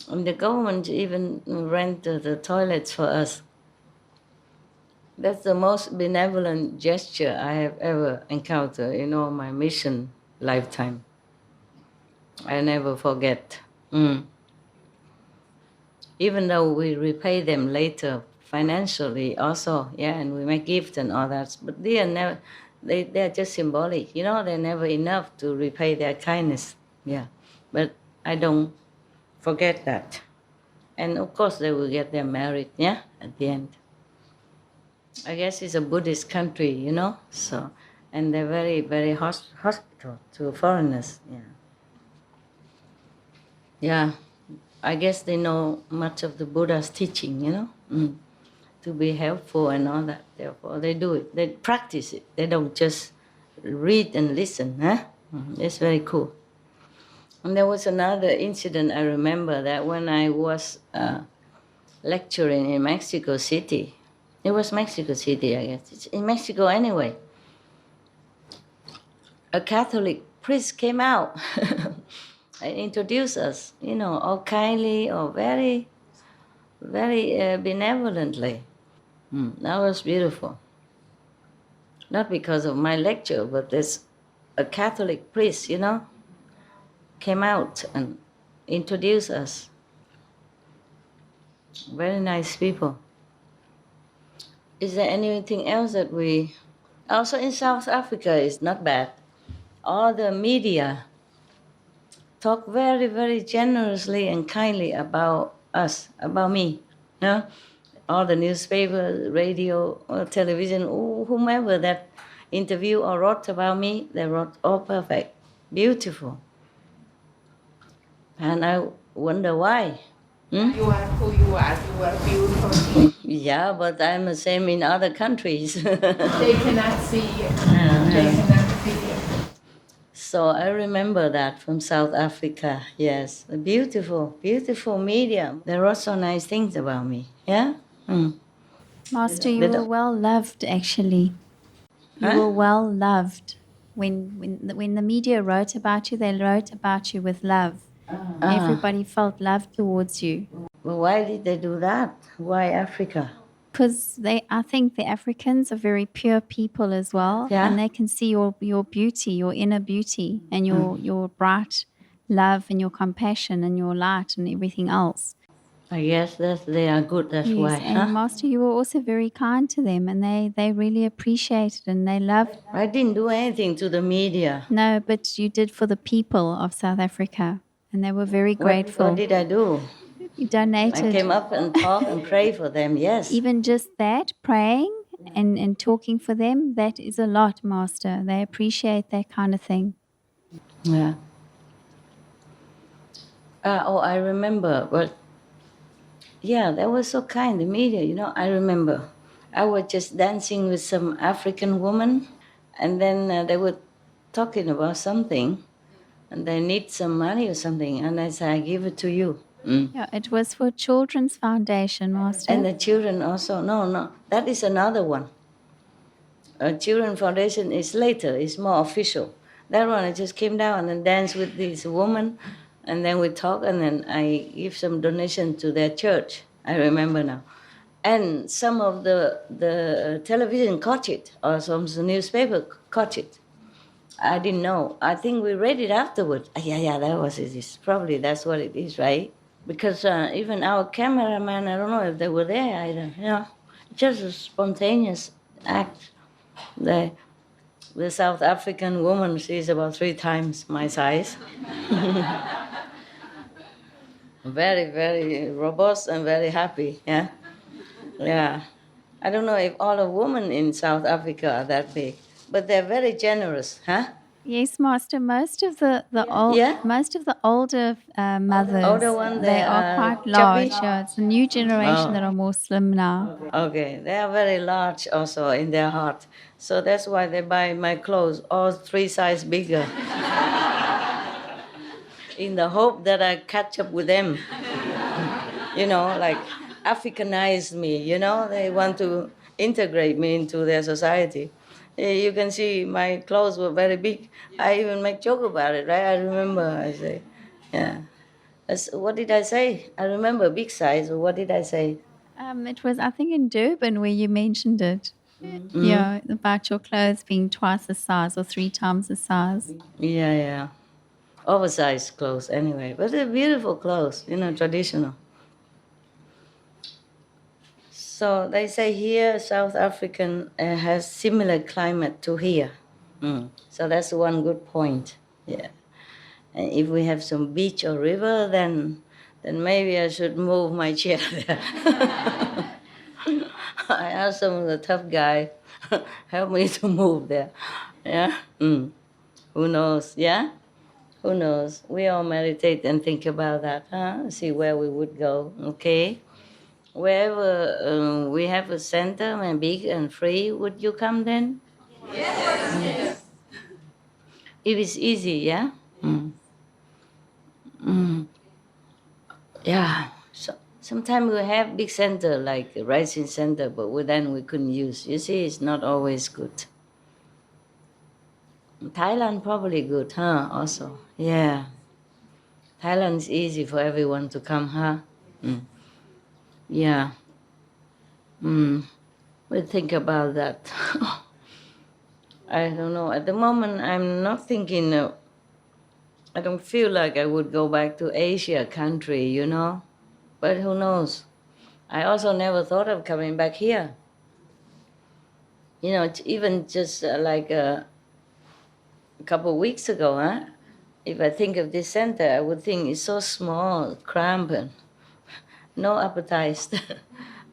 C: And the government even rent the toilets for us. That's the most benevolent gesture I have ever encountered in all my mission lifetime. I never forget. Even though we repay them later financially also, yeah, and we make gifts and all that, but they are never, they're just symbolic, you know, they're never enough to repay their kindness, yeah. But I don't forget that. And of course they will get their merit, yeah, at the end. I guess it's a Buddhist country, you know, so, and they're very, very hospitable to foreigners, yeah. Yeah, I guess they know much of the Buddha's teaching, you know, to be helpful and all that. Therefore, they do it. They practice it. They don't just read and listen, huh? It's very cool. And there was another incident I remember, that when I was lecturing in Mexico City. It was Mexico City, I guess. It's in Mexico anyway. A Catholic priest came out and introduced us, you know, all kindly or very, very benevolently. That was beautiful. Not because of my lecture, but there's a Catholic priest, you know, came out and introduced us. Very nice people. Is there anything else that we... Also in South Africa, it's not bad. All the media talk very, very generously and kindly about us, about me. No? All the newspapers, radio, or television, whomever that interview or wrote about me, they wrote all perfect, beautiful. And I wonder why.
F: You are who you are. You are beautiful.
C: Yeah, but I'm the same in other countries.
F: They cannot see you. They cannot feel you.
C: So I remember that from South Africa, yes. A beautiful, beautiful media. They wrote so nice things about me, yeah?
E: Master, you
C: They
E: were
C: don't-
E: well loved, actually. You
C: Huh?
E: were well loved. When the media wrote about you, they wrote about you with love. Everybody felt love towards you.
C: Well, why did they do that? Why Africa?
E: Because I think the Africans are very pure people as well,
C: Yeah.
E: and they can see your beauty, your inner beauty, and your bright love and your compassion and your light and everything else.
C: I guess they are good, that's why,
E: Yes, and
C: huh?
E: Master, you were also very kind to them, and they really appreciated and they loved.
C: I didn't do anything to the media.
E: No, but you did for the people of South Africa, and they were very grateful.
C: What did I do?
E: You
C: I
E: donated.
C: came up and talked and prayed for them, yes.
E: Even just that, praying and talking for them, that is a lot, Master. They appreciate that kind of thing.
C: Yeah. I remember, but yeah, they were so kind, the media, you know. I remember I was just dancing with some African woman, and then they were talking about something, and they need some money or something, and I said, I give it to you.
E: Yeah, it was for Children's Foundation, Master.
C: And the children also, no, that is another one. Children Foundation is later, it's more official. That one, I just came down and danced with this woman, and then we talk, and then I give some donation to their church. I remember now. And some of the television caught it, or some of the newspaper caught it. I didn't know. I think we read it afterwards. Yeah, that was it. Probably that's what it is, right? Because even our cameraman, I don't know if they were there either. You know, just a spontaneous act. The South African woman, she's about 3 times my size. Very, very robust and very happy, yeah? Yeah. I don't know if all the women in South Africa are that big, but they're very generous, huh?
E: Yes, Master.
C: Yeah?
E: Most of the older mothers,
C: Older one,
E: they
C: they
E: are
C: are
E: quite
C: chubby?
E: large. Yeah, it's the new generation that
C: Oh.
E: are more slim now.
C: Okay, they are very large also in their heart. So that's why they buy my clothes all 3 sizes bigger in the hope that I catch up with them. Like Africanize me, they want to integrate me into their society. You can see my clothes were very big. I even make joke about it, right? I remember I say, yeah. What did I say? I remember big size, or what did I say?
E: It was, I think, in Durban where you mentioned it.
C: Mm.
E: Yeah, about your clothes being twice the size or 3 times the size.
C: Yeah, yeah. Oversized clothes anyway, but they're beautiful clothes, traditional. So they say here South African has similar climate to here. So that's one good point. Yeah. And if we have some beach or river, then maybe I should move my chair there. I asked some of the tough guy help me to move there. Yeah. Who knows? Yeah. Who knows? We all meditate and think about that, huh? See where we would go. Okay. Wherever we have a center and big and free, would you come then? Yes. If it's easy, yeah? Yeah. So, sometimes we have big center like a rising center, but then we couldn't use. You see, it's not always good. Thailand probably good, huh? Also, yeah. Thailand is easy for everyone to come, huh? Yeah. We think about that. I don't know. At the moment, I'm not thinking. I don't feel like I would go back to Asia country. But who knows? I also never thought of coming back here. Even just like a couple of weeks ago, huh? If I think of this center, I would think it's so small, cramped, and no appetite.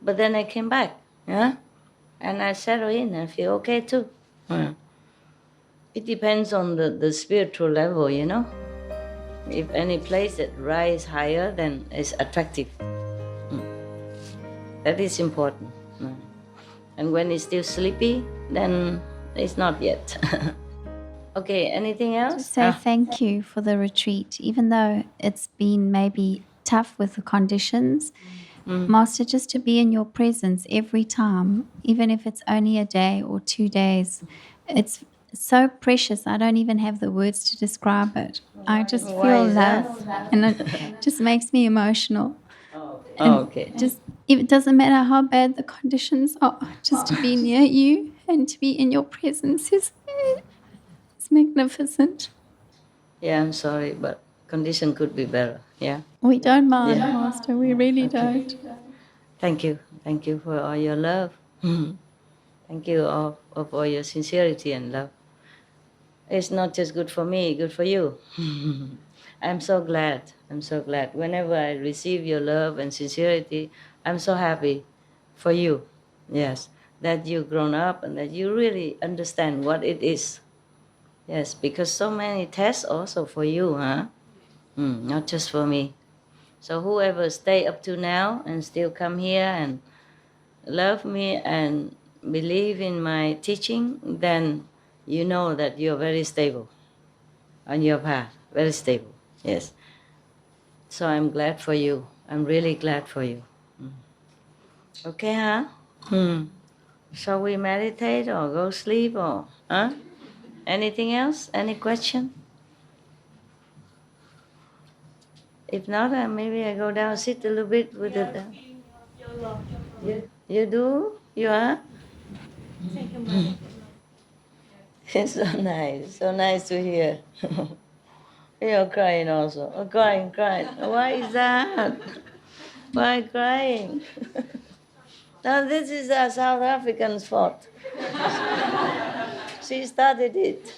C: But then I came back, yeah, and I settle in. I feel okay too. Yeah. It depends on the spiritual level. If any place that rise higher, then it's attractive. That is important. And when it's still sleepy, then it's not yet. Okay, anything else?
E: Just say thank you for the retreat, even though it's been maybe tough with the conditions. Master, just to be in your presence every time, even if it's only a day or 2 days, it's so precious. I don't even have the words to describe it. I just
C: Why
E: feel
C: is
E: love,
C: that?
E: and it just makes me emotional. And
C: Okay.
E: just it doesn't matter how bad the conditions are, just to be near you and to be in your presence is it's magnificent.
C: Yeah, I'm sorry, but condition could be better. Yeah.
E: We don't mind,
C: Yeah.
E: Master. We really don't.
C: Thank you. Thank you for all your love. Thank you of all your sincerity and love. It's not just good for me, good for you. I'm so glad. I'm so glad. Whenever I receive your love and sincerity, I'm so happy for you. Yes, that you've grown up and that you really understand what it is. Yes, because so many tests also for you, huh? Not just for me. So whoever stay up to now and still come here and love me and believe in my teaching, then you know that you're very stable on your path, very stable. Yes. So I'm glad for you. I'm really glad for you. Okay, huh? Shall we meditate or go sleep or huh? Anything else? Any question? If not, maybe I go down, sit a little bit with the. You do? You are? It's so nice to hear. You're crying also. Oh, crying. Why is that? Why crying? Now this is a South African's fault. She started it.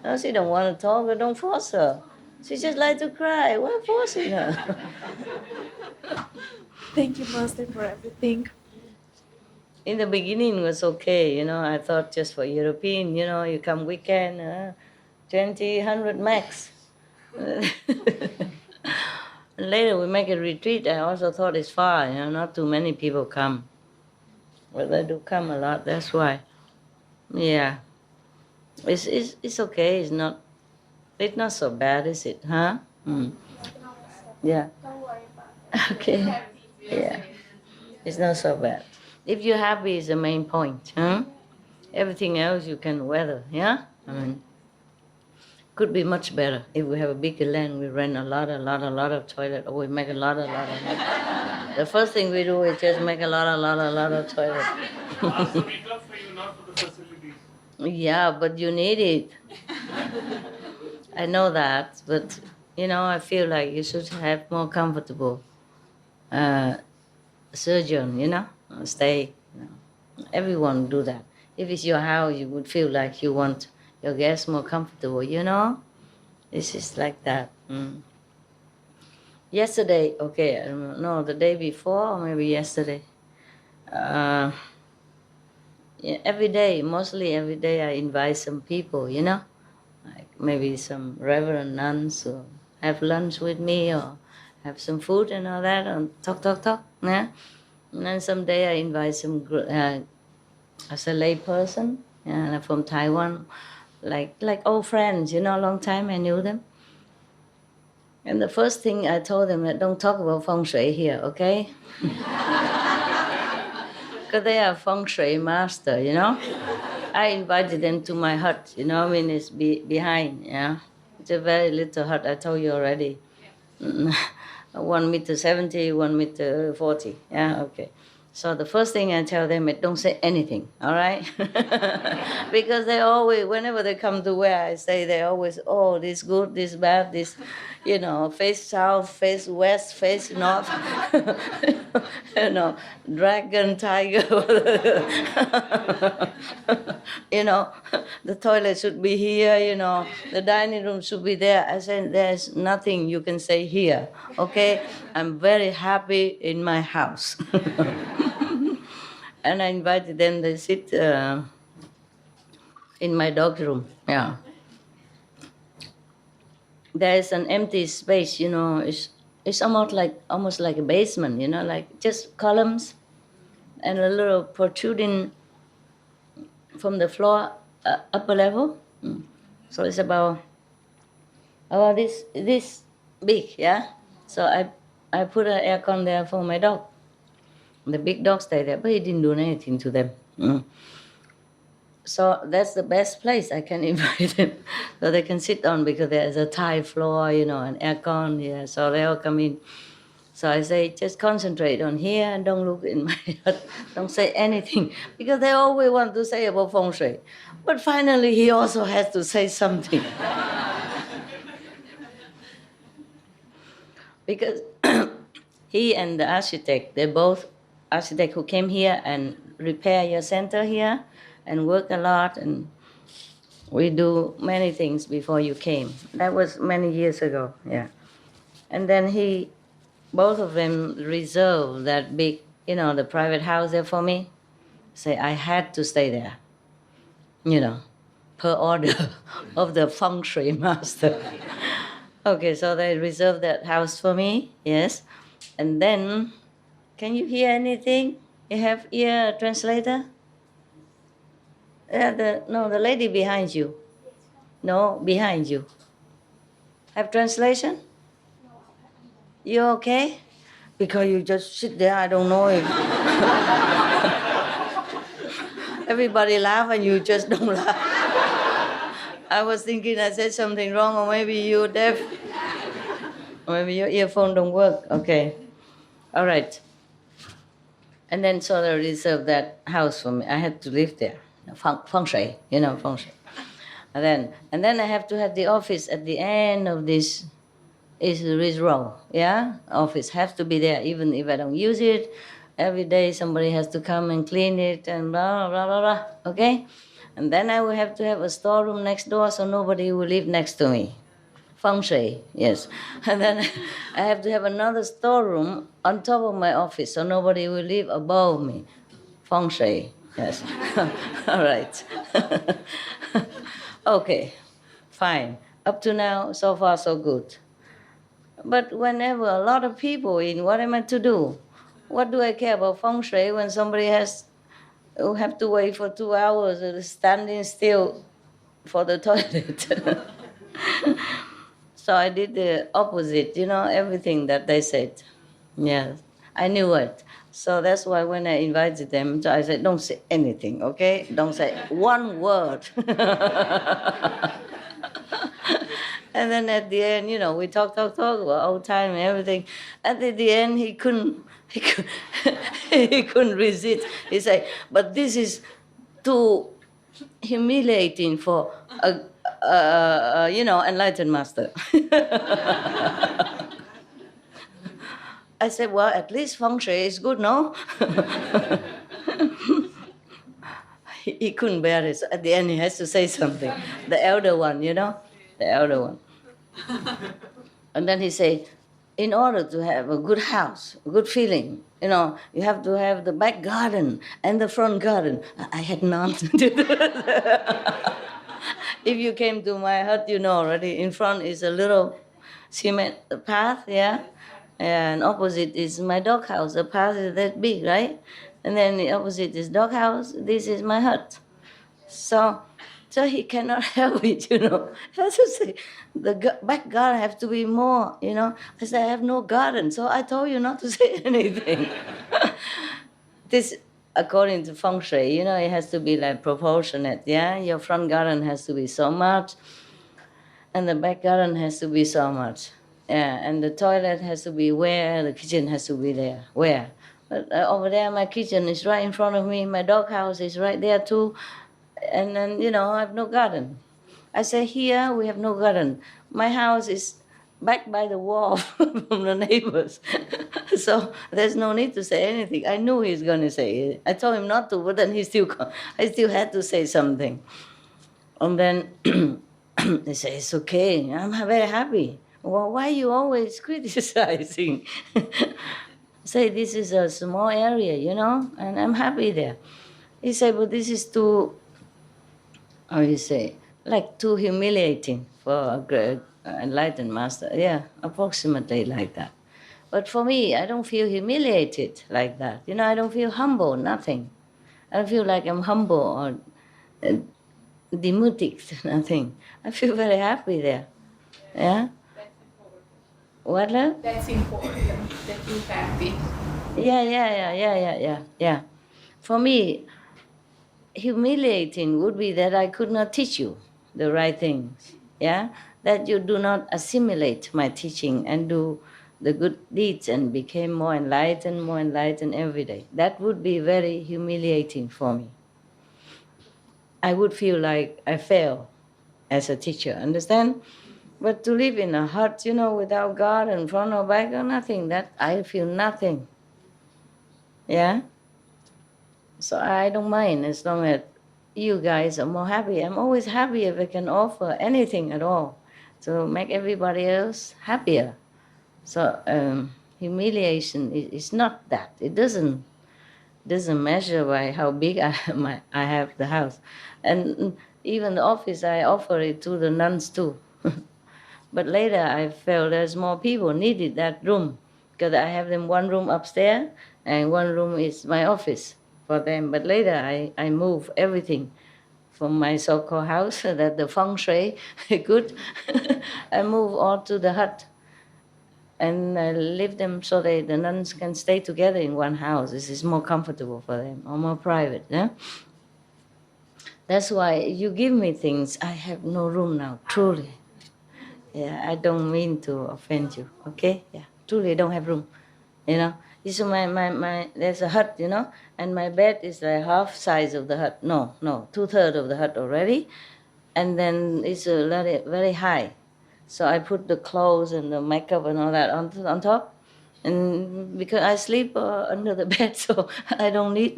C: No, she don't want to talk, but don't force her. She just like to cry. Why forcing her?
H: Thank you, Master, for everything.
C: In the beginning it was okay, I thought just for European, you come weekend, 20, 100 max. And later we make a retreat. I also thought it's far, not too many people come. But they do come a lot, that's why. Yeah. It's okay, it's not so bad, is it? Huh? Mm. Yeah.
F: Don't worry about it.
C: Okay. Yeah. It's not so bad. If you're happy is the main point, huh? Everything else you can weather, yeah? I mean, could be much better. If we have a bigger land, we rent a lot of toilet, or we make a lot of. The first thing we do is just make a lot of toilet.
I: Also, we club for you, not for the facilities.
C: Yeah, but you need it. I know that, but I feel like you should have more comfortable surgeon, stay. Everyone do that. If it's your house, you would feel like you want your guests more comfortable. This is like that. Yesterday, okay, I don't know, the day before or maybe yesterday. Yeah, mostly every day I invite some people, like maybe some reverend nuns who have lunch with me or have some food and all that and talk, yeah. And then someday I invite some as a lay person, from Taiwan, like old friends, long time I knew them. And the first thing I told them, don't talk about feng shui here, okay? Because they are feng shui master, I invited them to my hut, it's behind, yeah. It's a very little hut, I told you already. 1.70 m, 1.40 m, yeah, okay. So the first thing I tell them is don't say anything, all right? Because they always, whenever they come to where I say, they always, oh, this good, this bad, this, face south, face west, face north, dragon, tiger, the toilet should be here, the dining room should be there. I said, there's nothing you can say here, okay? I'm very happy in my house. And I invited them to sit in my dog's room, yeah. There is an empty space, it's almost like a basement, like just columns and a little protruding from the floor upper level. So it's about this big, yeah. So I put an aircon there for my dog. The big dog stayed there, but he didn't do anything to them. So that's the best place I can invite them, so they can sit on, because there's a tile floor, an aircon, yeah, so they all come in. So I say, just concentrate on here and don't look in my head, don't say anything, because they always want to say about feng shui. But finally, he also has to say something. Because he and the architect, they're both architect who came here and repair your center here and work a lot, and we do many things before you came. That was many years ago, yeah. And then both of them reserved that big, the private house there for me. Say I had to stay there, per order of the feng shui master. Okay, so they reserved that house for me, yes. And then, can you hear anything? You have ear translator? The lady behind you. No, behind you. Have translation? You okay? Because you just sit there, I don't know if... Everybody laugh and you just don't laugh. I was thinking I said something wrong, or maybe you're deaf. Or maybe your earphone don't work. Okay. All right. And then so they reserved that house for me. I had to live there. Feng shui, feng shui. And then I have to have the office at the end of this row, yeah? Office has to be there, even if I don't use it. Every day somebody has to come and clean it and blah, blah, blah, blah, okay? And then I will have to have a storeroom next door so nobody will live next to me. Feng shui, yes. And then I have to have another storeroom on top of my office so nobody will live above me. Feng shui, yes. All right. Okay. fine. Up to now, so far so good. But whenever a lot of people in, what am I to do? What do I care about feng shui when somebody has who have to wait for 2 hours standing still for the toilet? So I did the opposite, everything that they said. Yes, I knew it. So that's why when I invited them, so I said, don't say anything, okay? Don't say one word. And then at the end, we talk about old time and everything. And at the end, he couldn't he couldn't resist. He said, but this is too humiliating for enlightened master. I said, well, at least feng shui is good, no? He couldn't bear it. So at the end, he has to say something. The elder one, the elder one. And then he said, in order to have a good house, a good feeling, you have to have the back garden and the front garden. I had none to do that. If you came to my hut, already, in front is a little cement path, yeah? And opposite is my doghouse. The path is that big, right? And then the opposite is doghouse. This is my hut. So he cannot help it, He has to say, the back garden have to be more, I said, I have no garden, so I told you not to say anything. This, according to feng shui, it has to be like proportionate, yeah? Your front garden has to be so much, and the back garden has to be so much. Yeah, and the toilet has to be where, the kitchen has to be there, where. But over there, my kitchen is right in front of me, my doghouse is right there too, and then, I have no garden. I say, here we have no garden. My house is back by the wall from the neighbors. So there's no need to say anything. I knew he's going to say it. I told him not to, but then I still had to say something. And then they say, it's okay, I'm very happy. Well, why are you always criticizing? Say, this is a small area, and I'm happy there. He said, but this is too, how you say, like too humiliating for a great enlightened master. Yeah, approximately like that. But for me, I don't feel humiliated like that. I don't feel humble, nothing. I don't feel like I'm humble or demutic, nothing. I feel very happy there. Yeah? What, love?
F: That's important that you're happy.
C: Yeah. For me, humiliating would be that I could not teach you the right things, yeah? That you do not assimilate my teaching and do the good deeds and became more enlightened every day. That would be very humiliating for me. I would feel like I fail as a teacher, understand? But to live in a hut, without God and front or back or nothing, that I feel nothing. Yeah? So I don't mind as long as you guys are more happy. I'm always happy if I can offer anything at all to make everybody else happier. So humiliation is not that. It doesn't measure by how big I have the house. And even the office, I offer it to the nuns too. But later I felt there's more people needed that room because I have them one room upstairs and one room is my office for them. But later I move everything from my so-called house that the feng shui good. I move all to the hut and I leave them so the nuns can stay together in one house. This is more comfortable for them or more private. Yeah? That's why you give me things. I have no room now, truly. Yeah, I don't mean to offend you, okay? Yeah, truly I don't have room, This is my there's a hut, and my bed is like half size of the hut. No, 2/3 of the hut already. And then it's very, very high. So I put the clothes and the makeup and all that on top. And because I sleep under the bed, so I don't need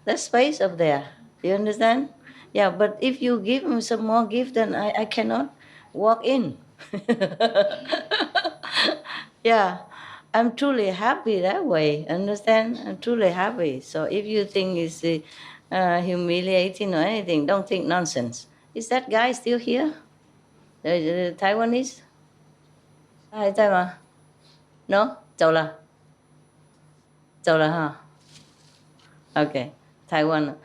C: that space up there. You understand? Yeah, but if you give me some more gift, then I cannot walk in. Yeah, I'm truly happy that way. Understand? I'm truly happy. So if you think it's humiliating or anything, don't think nonsense. Is that guy still here? Taiwanese? 还在吗 No? 走了哈 Okay, Taiwan.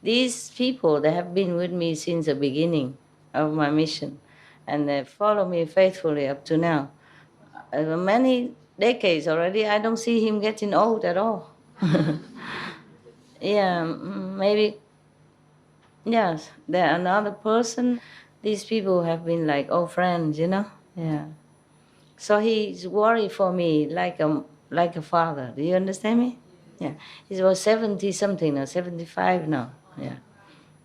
C: These people, they have been with me since the beginning of my mission, and they follow me faithfully up to now. Many decades already, I don't see him getting old at all. Yeah, maybe, yes, there another person. These people have been like old friends, Yeah. So he's worried for me like a father. Do you understand me? Yeah. He's about 70 something now, 75 now. Yeah.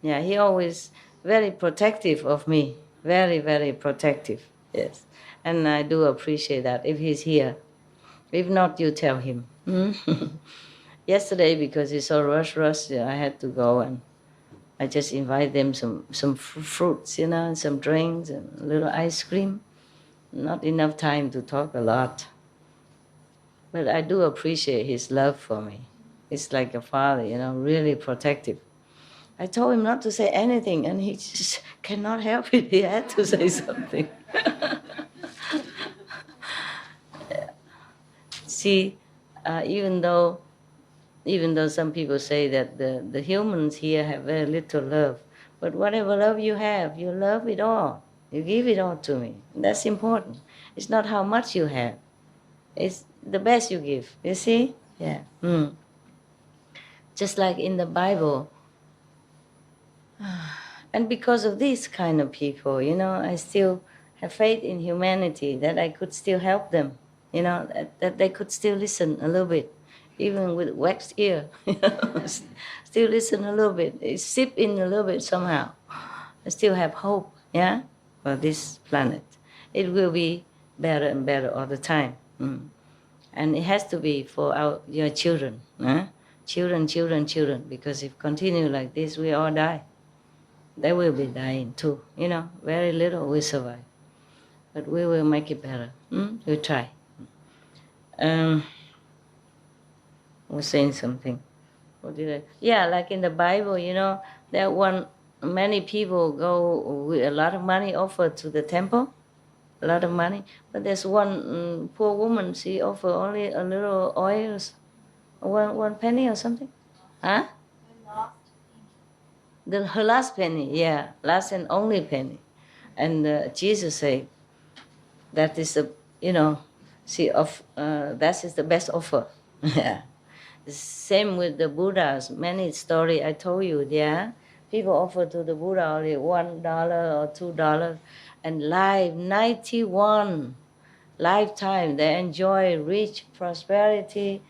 C: Yeah, he always very protective of me. Very, very protective. Yes. And I do appreciate that if he's here. If not, you tell him. Yesterday, because it's so rush, I had to go and I just invite them some fruits, and some drinks and a little ice cream. Not enough time to talk a lot. But I do appreciate his love for me. It's like a father, really protective. I told him not to say anything, and he just cannot help it. He had to say something. See, even though some people say that the humans here have very little love, but whatever love you have, you love it all. You give it all to me. That's important. It's not how much you have. It's the best you give. You see? Yeah. Just like in the Bible. And because of these kind of people, I still have faith in humanity, that I could still help them, that they could still listen a little bit, even with waxed ear, still listen a little bit, sip in a little bit somehow. I still have hope, for this planet. It will be better and better all the time. And it has to be for your children, children, because if continue like this, we all die. They will be dying too, very little will survive. But we will make it better. We'll try. I was saying something. What did I? Yeah, like in the Bible, many people go with a lot of money offered to the temple, a lot of money. But there's one poor woman, she offered only a little oil, one penny or something. Huh? Her last penny, yeah, last and only penny. And Jesus said, that is that is the best offer. Yeah. Same with the Buddhas. Many story I told you, yeah. People offer to the Buddha only $1 or $2, and 91 lifetime they enjoy rich prosperity,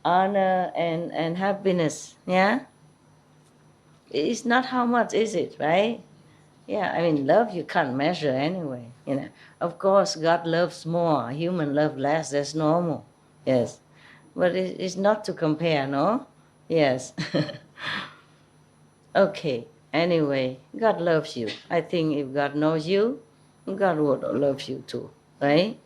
C: honor, and happiness. Yeah. It's not how much, is it, right? Yeah, I mean, love you can't measure anyway. Of course, God loves more, human love less. That's normal. Yes, but it's not to compare, no? Yes. Okay. Anyway, God loves you. I think if God knows you, God would love you too, right?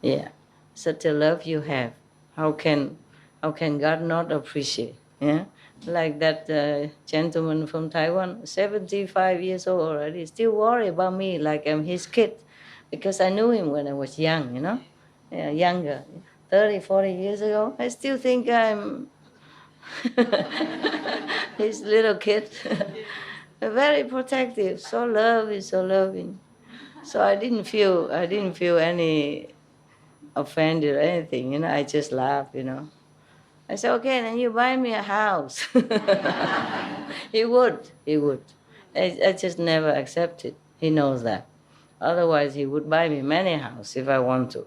C: Yeah. Such a love you have. How can God not appreciate? Yeah. Like that gentleman from Taiwan, 75 years old already, still worry about me like I'm his kid, because I knew him when I was young, younger, 30, 40 years ago. I still think I'm his little kid. Very protective, so loving. So I didn't feel any offended or anything, I just laughed, I said, okay, then you buy me a house. He would. I just never accepted. He knows that. Otherwise, he would buy me many houses if I want to.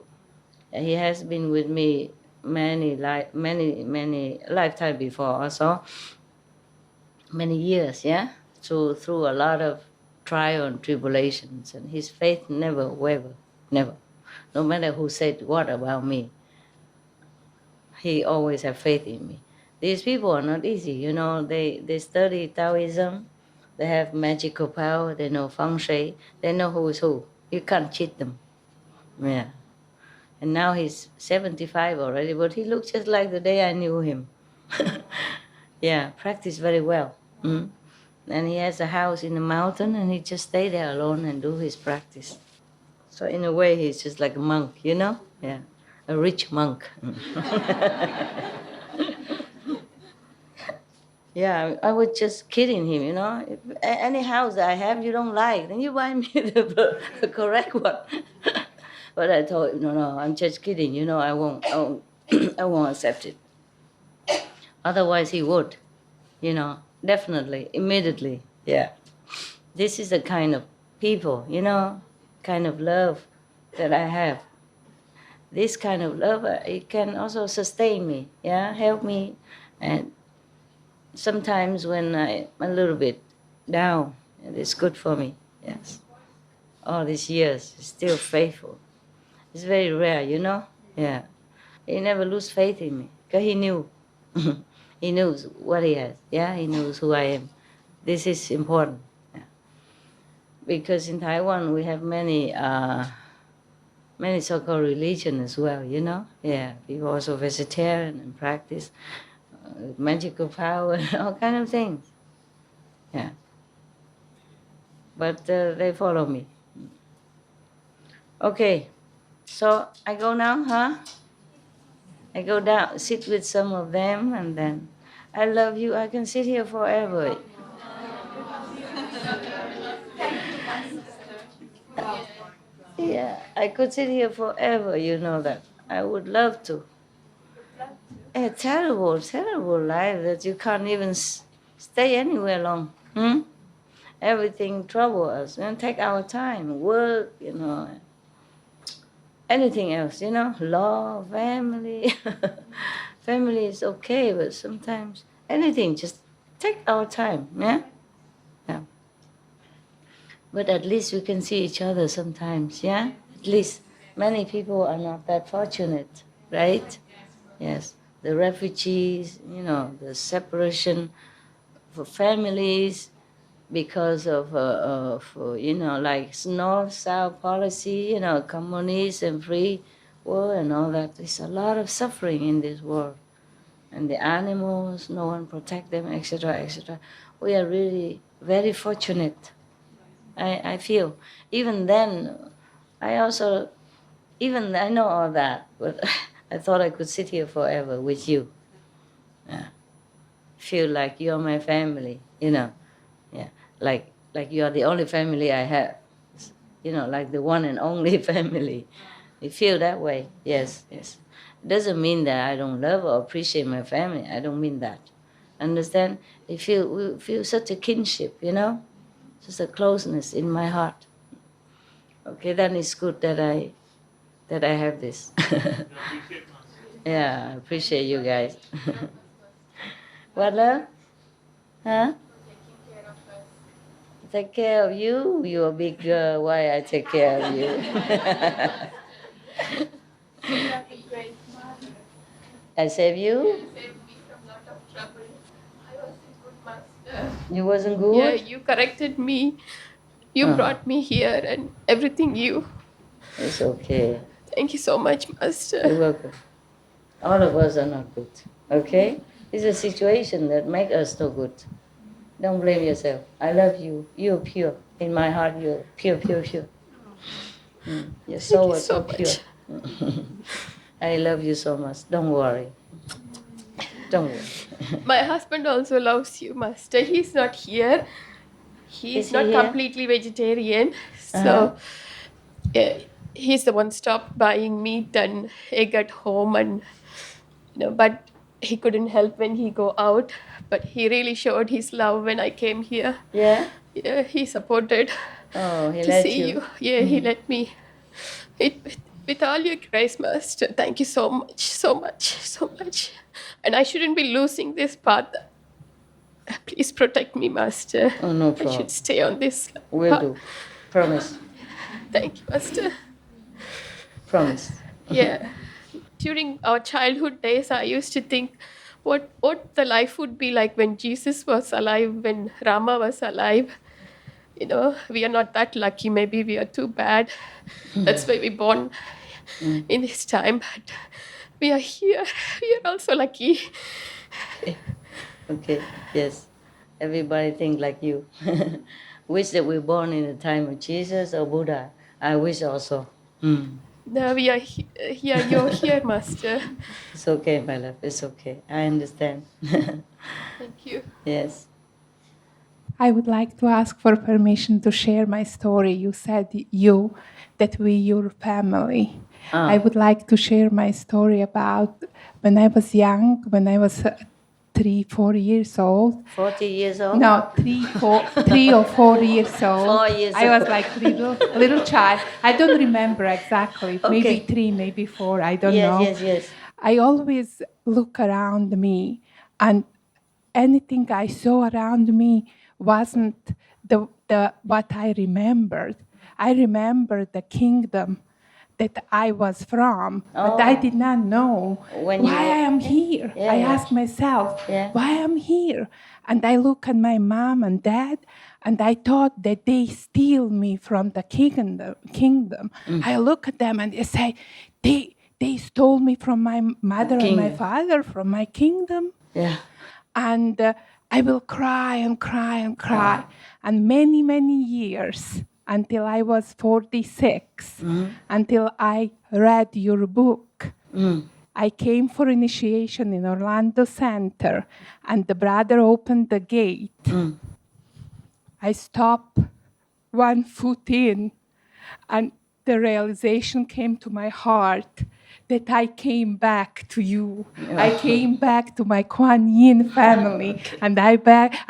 C: And he has been with me many lifetime before also. Many years, yeah? Through a lot of trial and tribulations. And his faith never wavered, never. No matter who said what about me, he always have faith in me. These people are not easy, they study Taoism, they have magical power, they know feng shui, they know who is who. You can't cheat them. Yeah. And now he's 75 already, but he looks just like the day I knew him. Yeah, practice very well. And he has a house in the mountain, and he just stay there alone and do his practice. So in a way, he's just like a monk, you know? Yeah, a rich monk. Yeah, I was just kidding him, you know. If any house that I have you don't like, then you buy me the correct one. But I told him, no, I'm just kidding, you know. I won't, I won't accept it. Otherwise, he would, you know, definitely, immediately. Yeah, this is the kind of people, you know, kind of love that I have. This kind of love, it can also sustain me, yeah, help me, and sometimes when I'm a little bit down, it's good for me, yes. All these years, still faithful. It's very rare, you know? Yeah. He never lose faith in me, because he knew. He knows what he has, yeah? He knows who I am. This is important, yeah. Because in Taiwan, we have many so-called religion as well, you know? Yeah, people also vegetarian and practice magical power, all kind of things. Yeah. But they follow me. Okay, so I go now, huh? I go down, sit with some of them, and then I love you. I can sit here forever. Yeah, I could sit here forever, you know that. I would love to. A terrible, terrible life that you can't even stay anywhere long. Everything trouble us and take our time, work, you know, anything else, you know, law, family. Family is okay, but sometimes anything, just take our time, yeah? Yeah. But at least we can see each other sometimes, yeah? At least many people are not that fortunate, right? Yes. The refugees, you know, the separation for families because of you know, like north-south policy, you know, communist and free world and all that. There's a lot of suffering in this world. And the animals, no one protect them, etc., etc. We are really very fortunate. I feel. Even then, I know all that, but I thought I could sit here forever with you. Yeah. Feel like you're my family, you know. Yeah. Like you are the only family I have. You know, like the one and only family. You feel that way. Yes, yes. It doesn't mean that I don't love or appreciate my family. I don't mean that. Understand? We feel such a kinship, you know? Just a closeness in my heart. Okay, then it's good that I have this. Yeah, I appreciate you guys. What, love? Huh? Take care of you. You're a big girl. Why I take care of you?
F: You have been great mother.
C: I save you?
F: You saved me from a lot of trouble. I was a good master.
C: You wasn't good?
F: Yeah, you corrected me. You brought me here and everything you.
C: It's okay.
F: Thank you so much, Master.
C: You're welcome. All of us are not good. Okay? It's a situation that makes us so good. Don't blame yourself. I love you. You're pure. In my heart, you're pure, pure, pure. Your soul is so pure. I love you so much. Don't worry. Don't worry.
F: My husband also loves you, Master. He's not here. He's
C: Is he
F: not
C: here?
F: completely vegetarian. So he's the one stopped buying meat and egg at home, and but he couldn't help when he go out. But he really showed his love when I came here.
C: Yeah?
F: Yeah, he supported
C: Oh, he
F: to
C: let
F: see you. Yeah, he let me. With all your grace, Master, thank you so much, so much, so much. And I shouldn't be losing this path. Please protect me, Master.
C: Oh, no
F: I
C: problem.
F: should stay on this
C: Will
F: path.
C: do. Promise.
F: Thank you, Master.
C: Promise.
F: Yeah. During our childhood days, I used to think what the life would be like when Jesus was alive, when Rama was alive. We are not that lucky. Maybe we are too bad. That's why we're born in this time. But we are here. We are also lucky.
C: Okay, yes. Everybody think like you. Wish that we're born in the time of Jesus or Buddha. I wish also.
F: Now we are here, you're here, Master.
C: It's okay, my love. It's okay. I understand.
F: Thank you.
C: Yes.
H: I would like to ask for permission to share my story. You said that we your family. I would like to share my story about when I was young, when I was 3-4 years old.
C: 40 years old?
H: No, 3 or 4 years old.
C: 4 years
H: I was
C: old.
H: like little child. I don't remember exactly.
C: Okay.
H: Maybe 3, maybe 4. I don't
C: Yes,
H: know.
C: yes.
H: I always look around me, and anything I saw around me wasn't the what I remembered. I remembered the kingdom that I was from, but I did not know why I am here. I asked myself, why I'm here? And I look at my mom and dad, and I thought that they steal me from the kingdom. I look at them and I say, they stole me from my mother and my father, from my kingdom.
C: Yeah.
H: And I will cry and cry and cry. And many, many years until I was 46, until I read your book. I came for initiation in Orlando Center, and the brother opened the gate. I stopped 1 foot in, and the realization came to my heart that I came back to you. I came back to my Kuan Yin family, and I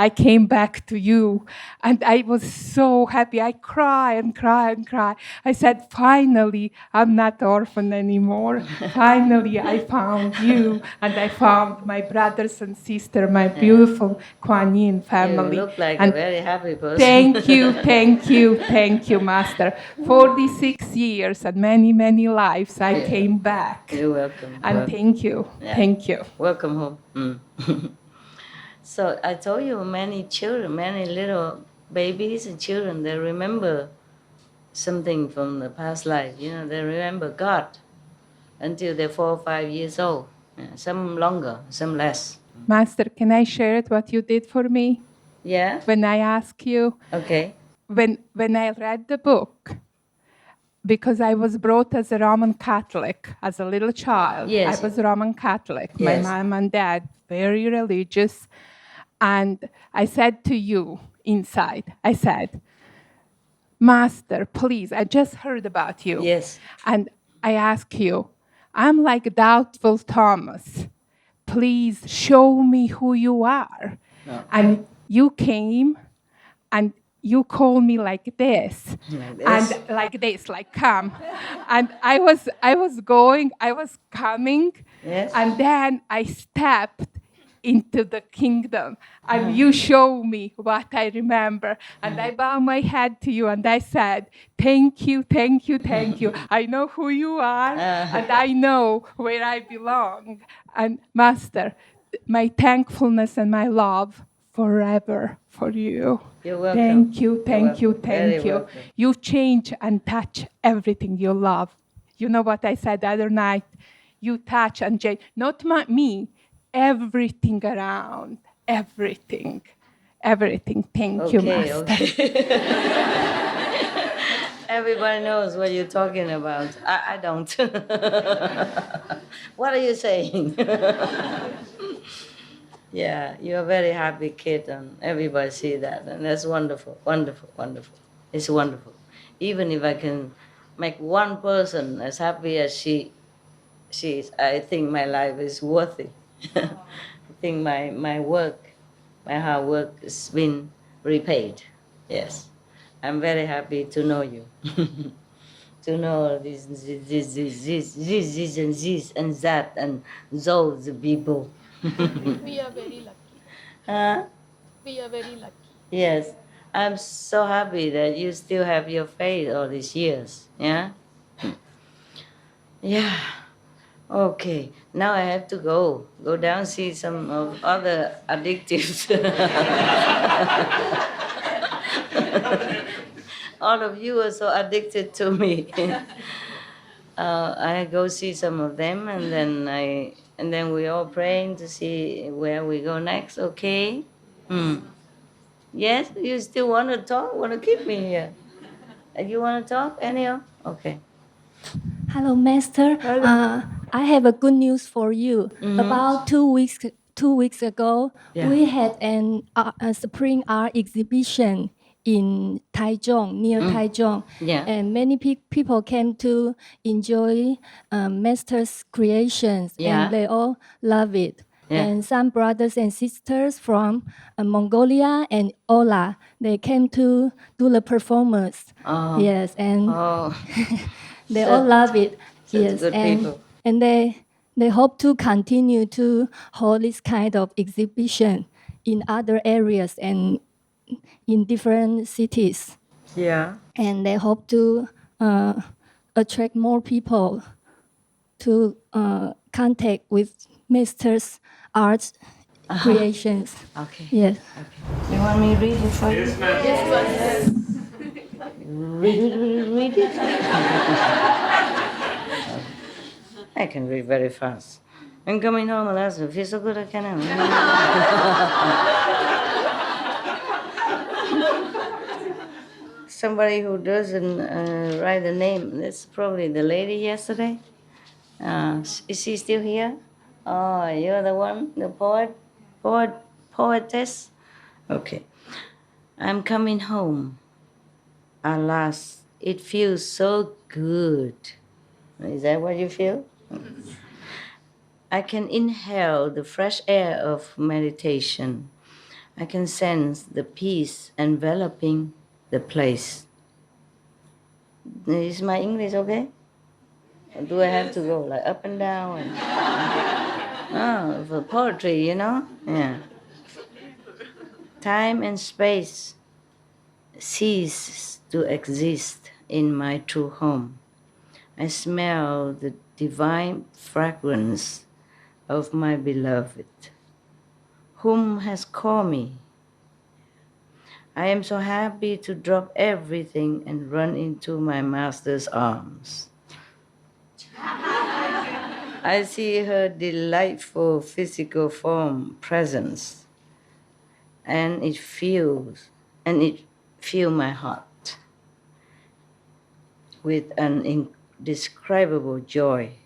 H: came back to you. And I was so happy. I cry and cry and cry. I said, finally, I'm not orphan anymore. Finally, I found you, and I found my brothers and sister, my beautiful Kuan Yin family.
C: You look like
H: and
C: a very happy person.
H: Thank you, thank you, thank you, Master. 46 years and many, many lives, I came back.
C: You're welcome.
H: And thank you, thank you.
C: Welcome home. So I told you many children, many little babies and children, they remember something from the past life. You know, they remember God until they're 4 or 5 years old. Some longer, some less.
H: Master, can I share it, what you did for me?
C: Yeah?
H: When I ask you,
C: Okay.
H: when I read the book, because I was brought as a Roman Catholic, as a little child.
C: Yes.
H: I was Roman Catholic.
C: Yes.
H: My mom and dad, very religious. And I said to you inside, I said, Master, please, I just heard about you.
C: Yes.
H: And I ask you, I'm like doubtful Thomas. Please show me who you are.
C: No.
H: And you came and you called me like this.
C: Like this?
H: And like this, like come. And I was coming,
C: Yes.
H: and then I stepped into the kingdom, and you show me what I remember. And I bow my head to you, and I said, thank you, thank you, thank you. I know who you are, and I know where I belong. And Master, my thankfulness and my love forever for you.
C: You're welcome.
H: Thank you, thank you,
C: Very
H: thank you.
C: welcome.
H: You change and touch everything you love. You know what I said the other night? You touch and change, not me, everything around, everything. Thank you, Master.
C: Okay. Everybody knows what you're talking about. I don't. What are you saying? Yeah, you're a very happy kid, and everybody see that, and that's wonderful, wonderful, wonderful. It's wonderful. Even if I can make one person as happy as she is, I think my life is worthy. I think my work, my hard work has been repaid. Yes, I'm very happy to know you. To know this and this and that and those people.
F: We are very lucky.
C: Huh?
F: We are very lucky.
C: Yes, I'm so happy that you still have your faith all these years. Yeah? Yeah. Okay, now I have to go down see some of other addictives. All of you are so addicted to me. I go see some of them, and then we all praying to see where we go next. Okay. Yes? You still want to talk? Want to keep me here? You want to talk anyhow? Okay.
J: Hello, Master. I have a good news for you. About 2 weeks ago,
C: Yeah.
J: we had a spring art exhibition in Taichung, near Taichung,
C: Yeah.
J: and many people came to enjoy Master's creations,
C: Yeah.
J: and they all love it.
C: Yeah.
J: And some brothers and sisters from Mongolia and Ola, they came to do the performance.
C: Oh.
J: Yes, and
C: Oh.
J: they
C: So-
J: all love it.
C: such
J: Yes,
C: good people.
J: and they hope to continue to hold this kind of exhibition in other areas and in different cities.
C: Yeah.
J: And they hope to attract more people to contact with Master's art creations.
C: Okay.
J: Yes.
C: You want me to read it for you?
I: Yes, ma'am.
C: Read it. I can read very fast. I'm coming home, Alaska. Feel so good I can. Somebody who doesn't write the name. That's probably the lady yesterday. Is she still here? Oh, you're the one, the poetess. Okay. I'm coming home. Alas, it feels so good. Is that what you feel? I can inhale the fresh air of meditation. I can sense the peace enveloping the place. Is my English okay? Or do I have to go like up and down? For poetry, you know? Yeah. Time and space cease to exist in my true home. I smell the divine fragrance of my beloved, whom has called me. I am so happy to drop everything and run into my master's arms. I see her delightful physical form presence, and it fills my heart with an indescribable joy.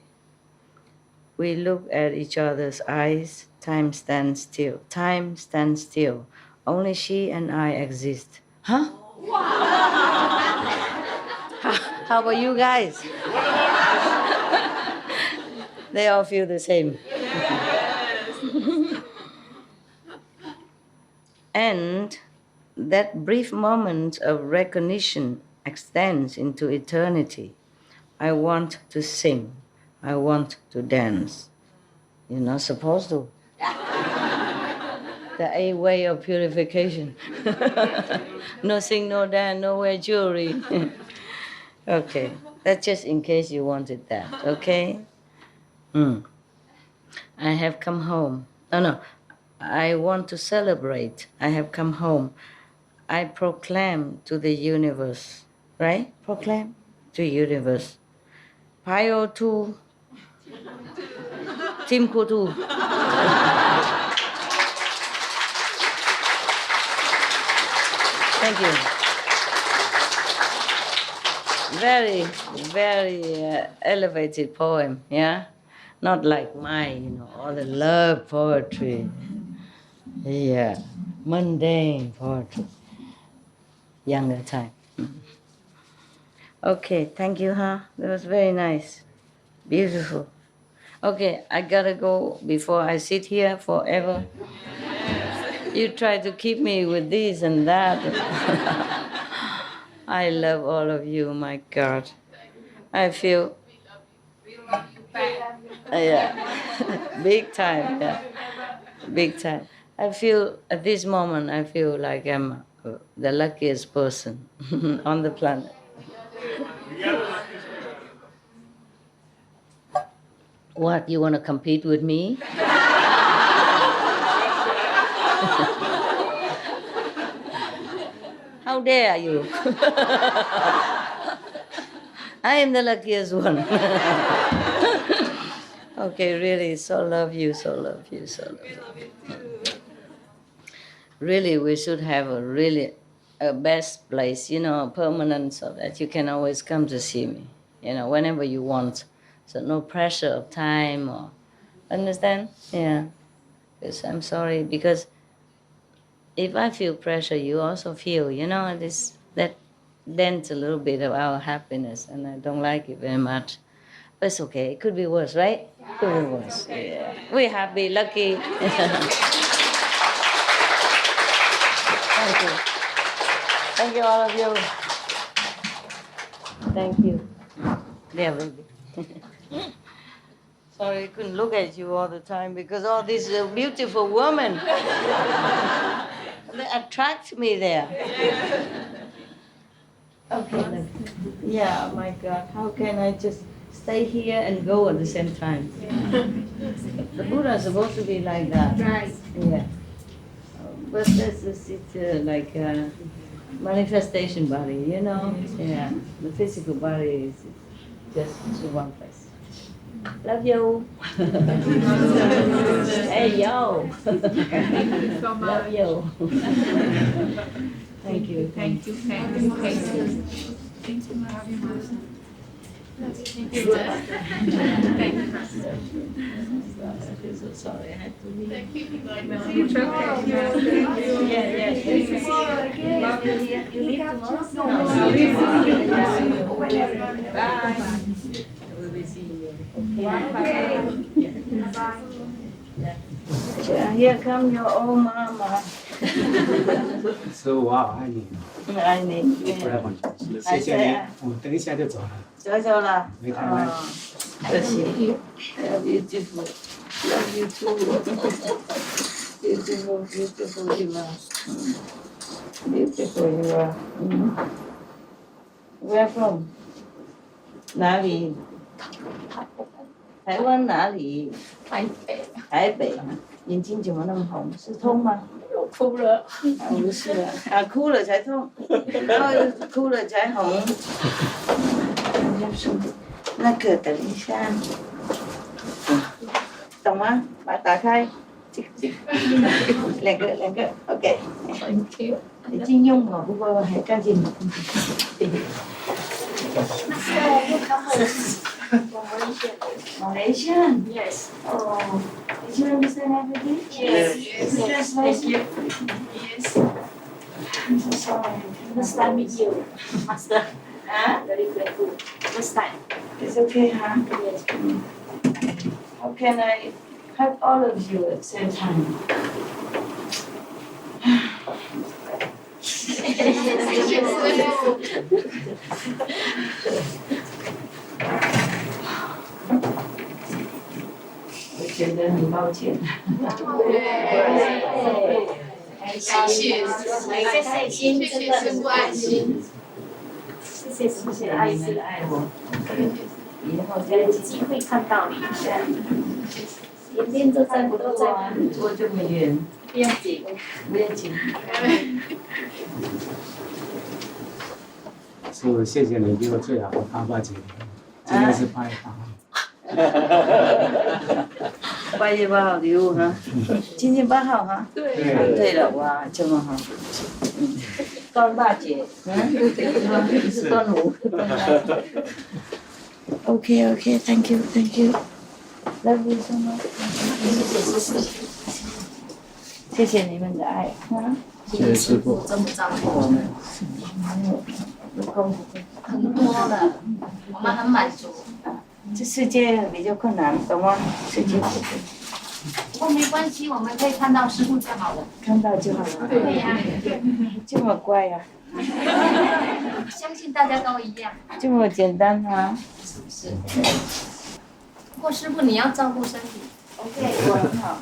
C: We look at each other's eyes. Time stands still. Time stands still. Only she and I exist. Huh? How about you guys? They all feel the same. And that brief moment of recognition extends into eternity. I want to sing. I want to dance. You're not supposed to. The 8 way of purification. No sing, no dance, no wear jewelry. Okay, that's just in case you wanted that, okay? I have come home. Oh no, I want to celebrate. I have come home. I proclaim to the universe, right? Proclaim to universe. Pio tu, Timku tu. Thank you. Very, very elevated poem, yeah? Not like mine, all the love poetry. Yeah, mundane poetry. Younger time. Okay, thank you, huh? That was very nice. Beautiful. Okay, I gotta go before I sit here forever. You try to keep me with this and that. I love all of you, my God. I feel... Yeah, big time, yeah. Big time. I feel, at this moment, I feel like I'm the luckiest person on the planet. What, you want to compete with me? How dare you? I am the luckiest one. Okay, really, so love you, so love you, so love you. really we should have a best place, permanent, so that you can always come to see me, whenever you want. So no pressure of time or understand? Yeah. Because I'm sorry, because if I feel pressure, you also feel, this that dents a little bit of our happiness, and I don't like it very much. But it's okay. It could be worse, right? Could be worse. Yeah. We're happy, lucky. Thank you. Thank you, all of you. Thank you. Yeah, baby. Sorry, I couldn't look at you all the time because all these beautiful women, they attract me there. Okay. Yeah, my God, how can I just stay here and go at the same time? The Buddha is supposed to be like that.
D: Right.
C: Yeah. But this is like a manifestation body, Yeah. The physical body is just one place. Love you. Hey, yo.
D: Thank you so much.
C: Love you. Thank you.
D: Thank you. Thank you. Thank you. Thank you. Thank you.
C: I'm so sorry I had to leave.
D: It's okay.
C: Yeah. Love you here. You leave tomorrow? No. Bye. We'll be seeing you. Okay. Yeah. Here come your old mama.
I: So 我好爱你，
C: 爱你。
I: 不然很谢谢你，我等一下就走了。
C: 走了。
I: 没开麦。
C: 可惜。Beautiful. Love you too. Beautiful you are. Beautiful you are. Where from? 哪里？台湾哪里？台北。眼睛怎么那么红？是痛吗？
D: 哭了。
C: 不是啊，哭了才痛，然后哭了才红。那个等一下，懂吗？把它打开，两个 ，OK。已经用了，不过还干净。Malaysian?
D: Yes.
C: Oh, did you understand everything?
D: Yes.
C: Thank you.
D: Yes.
C: I'm so sorry.
D: First time meet you, Master.
C: Huh?
D: Very grateful. First time.
C: It's okay, huh?
D: Yes.
C: How can I hug all of you at the same time?
D: Yes.
C: 我觉得很抱歉。
D: 谢谢心，真的很爱心。谢谢爱心，
C: 爱我。以后
D: 有机会看到你，天天都在，
C: 我这么远，
D: 不要紧，
C: 不要紧。
I: 是谢谢你给我最好的8/8节，今天是8月8号。
C: 8月8号礼物哈，今天8号哈。对了，哇，这么好。端大姐，是端午。OK，Thank you，Love you so much。谢谢你们的爱，
I: 谢谢师父。
D: 这么照顾
C: 我们。
D: 很多了，我们很满足。
C: 这世界比较困难，懂吗？世界
D: 不过没关系，我们可以看到师父就好了。
C: 看到就好了。
D: 对呀，
C: 这么乖呀，
D: 相信大家都一样。
C: 这么简单啊。
D: 是。不过师父你要照顾身体。
C: OK， 我很好，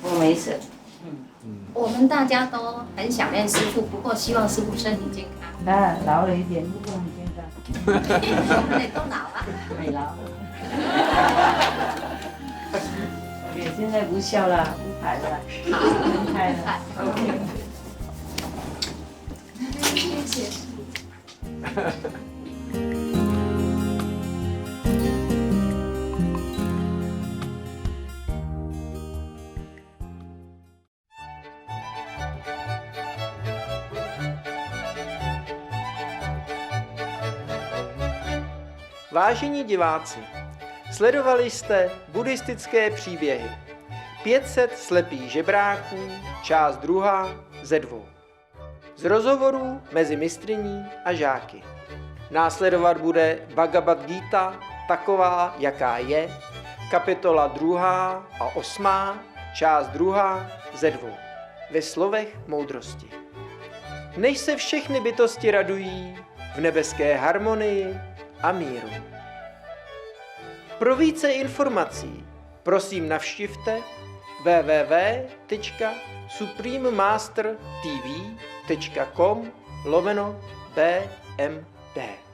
C: 我没事。
D: 我们大家都很想念师父，不过希望师父身体健康。
C: 老了一点，不过很健康。
D: 我们也都老了。
C: 没老。OK， 现在不笑了，不拍了，不拍了。OK。
D: 谢谢。
B: Vážení diváci, sledovali jste buddhistické příběhy 500 slepých žebráků, část 2 ze 2. Z rozhovorů mezi mistryní a žáky. Následovat bude Bhagavad Gita taková, jaká je, kapitola 2. a 8. část 2 ze 2. Ve slovech moudrosti. Než se všechny bytosti radují v nebeské harmonii a míru. Pro více informací prosím navštivte www.suprememastertv.com/BMD.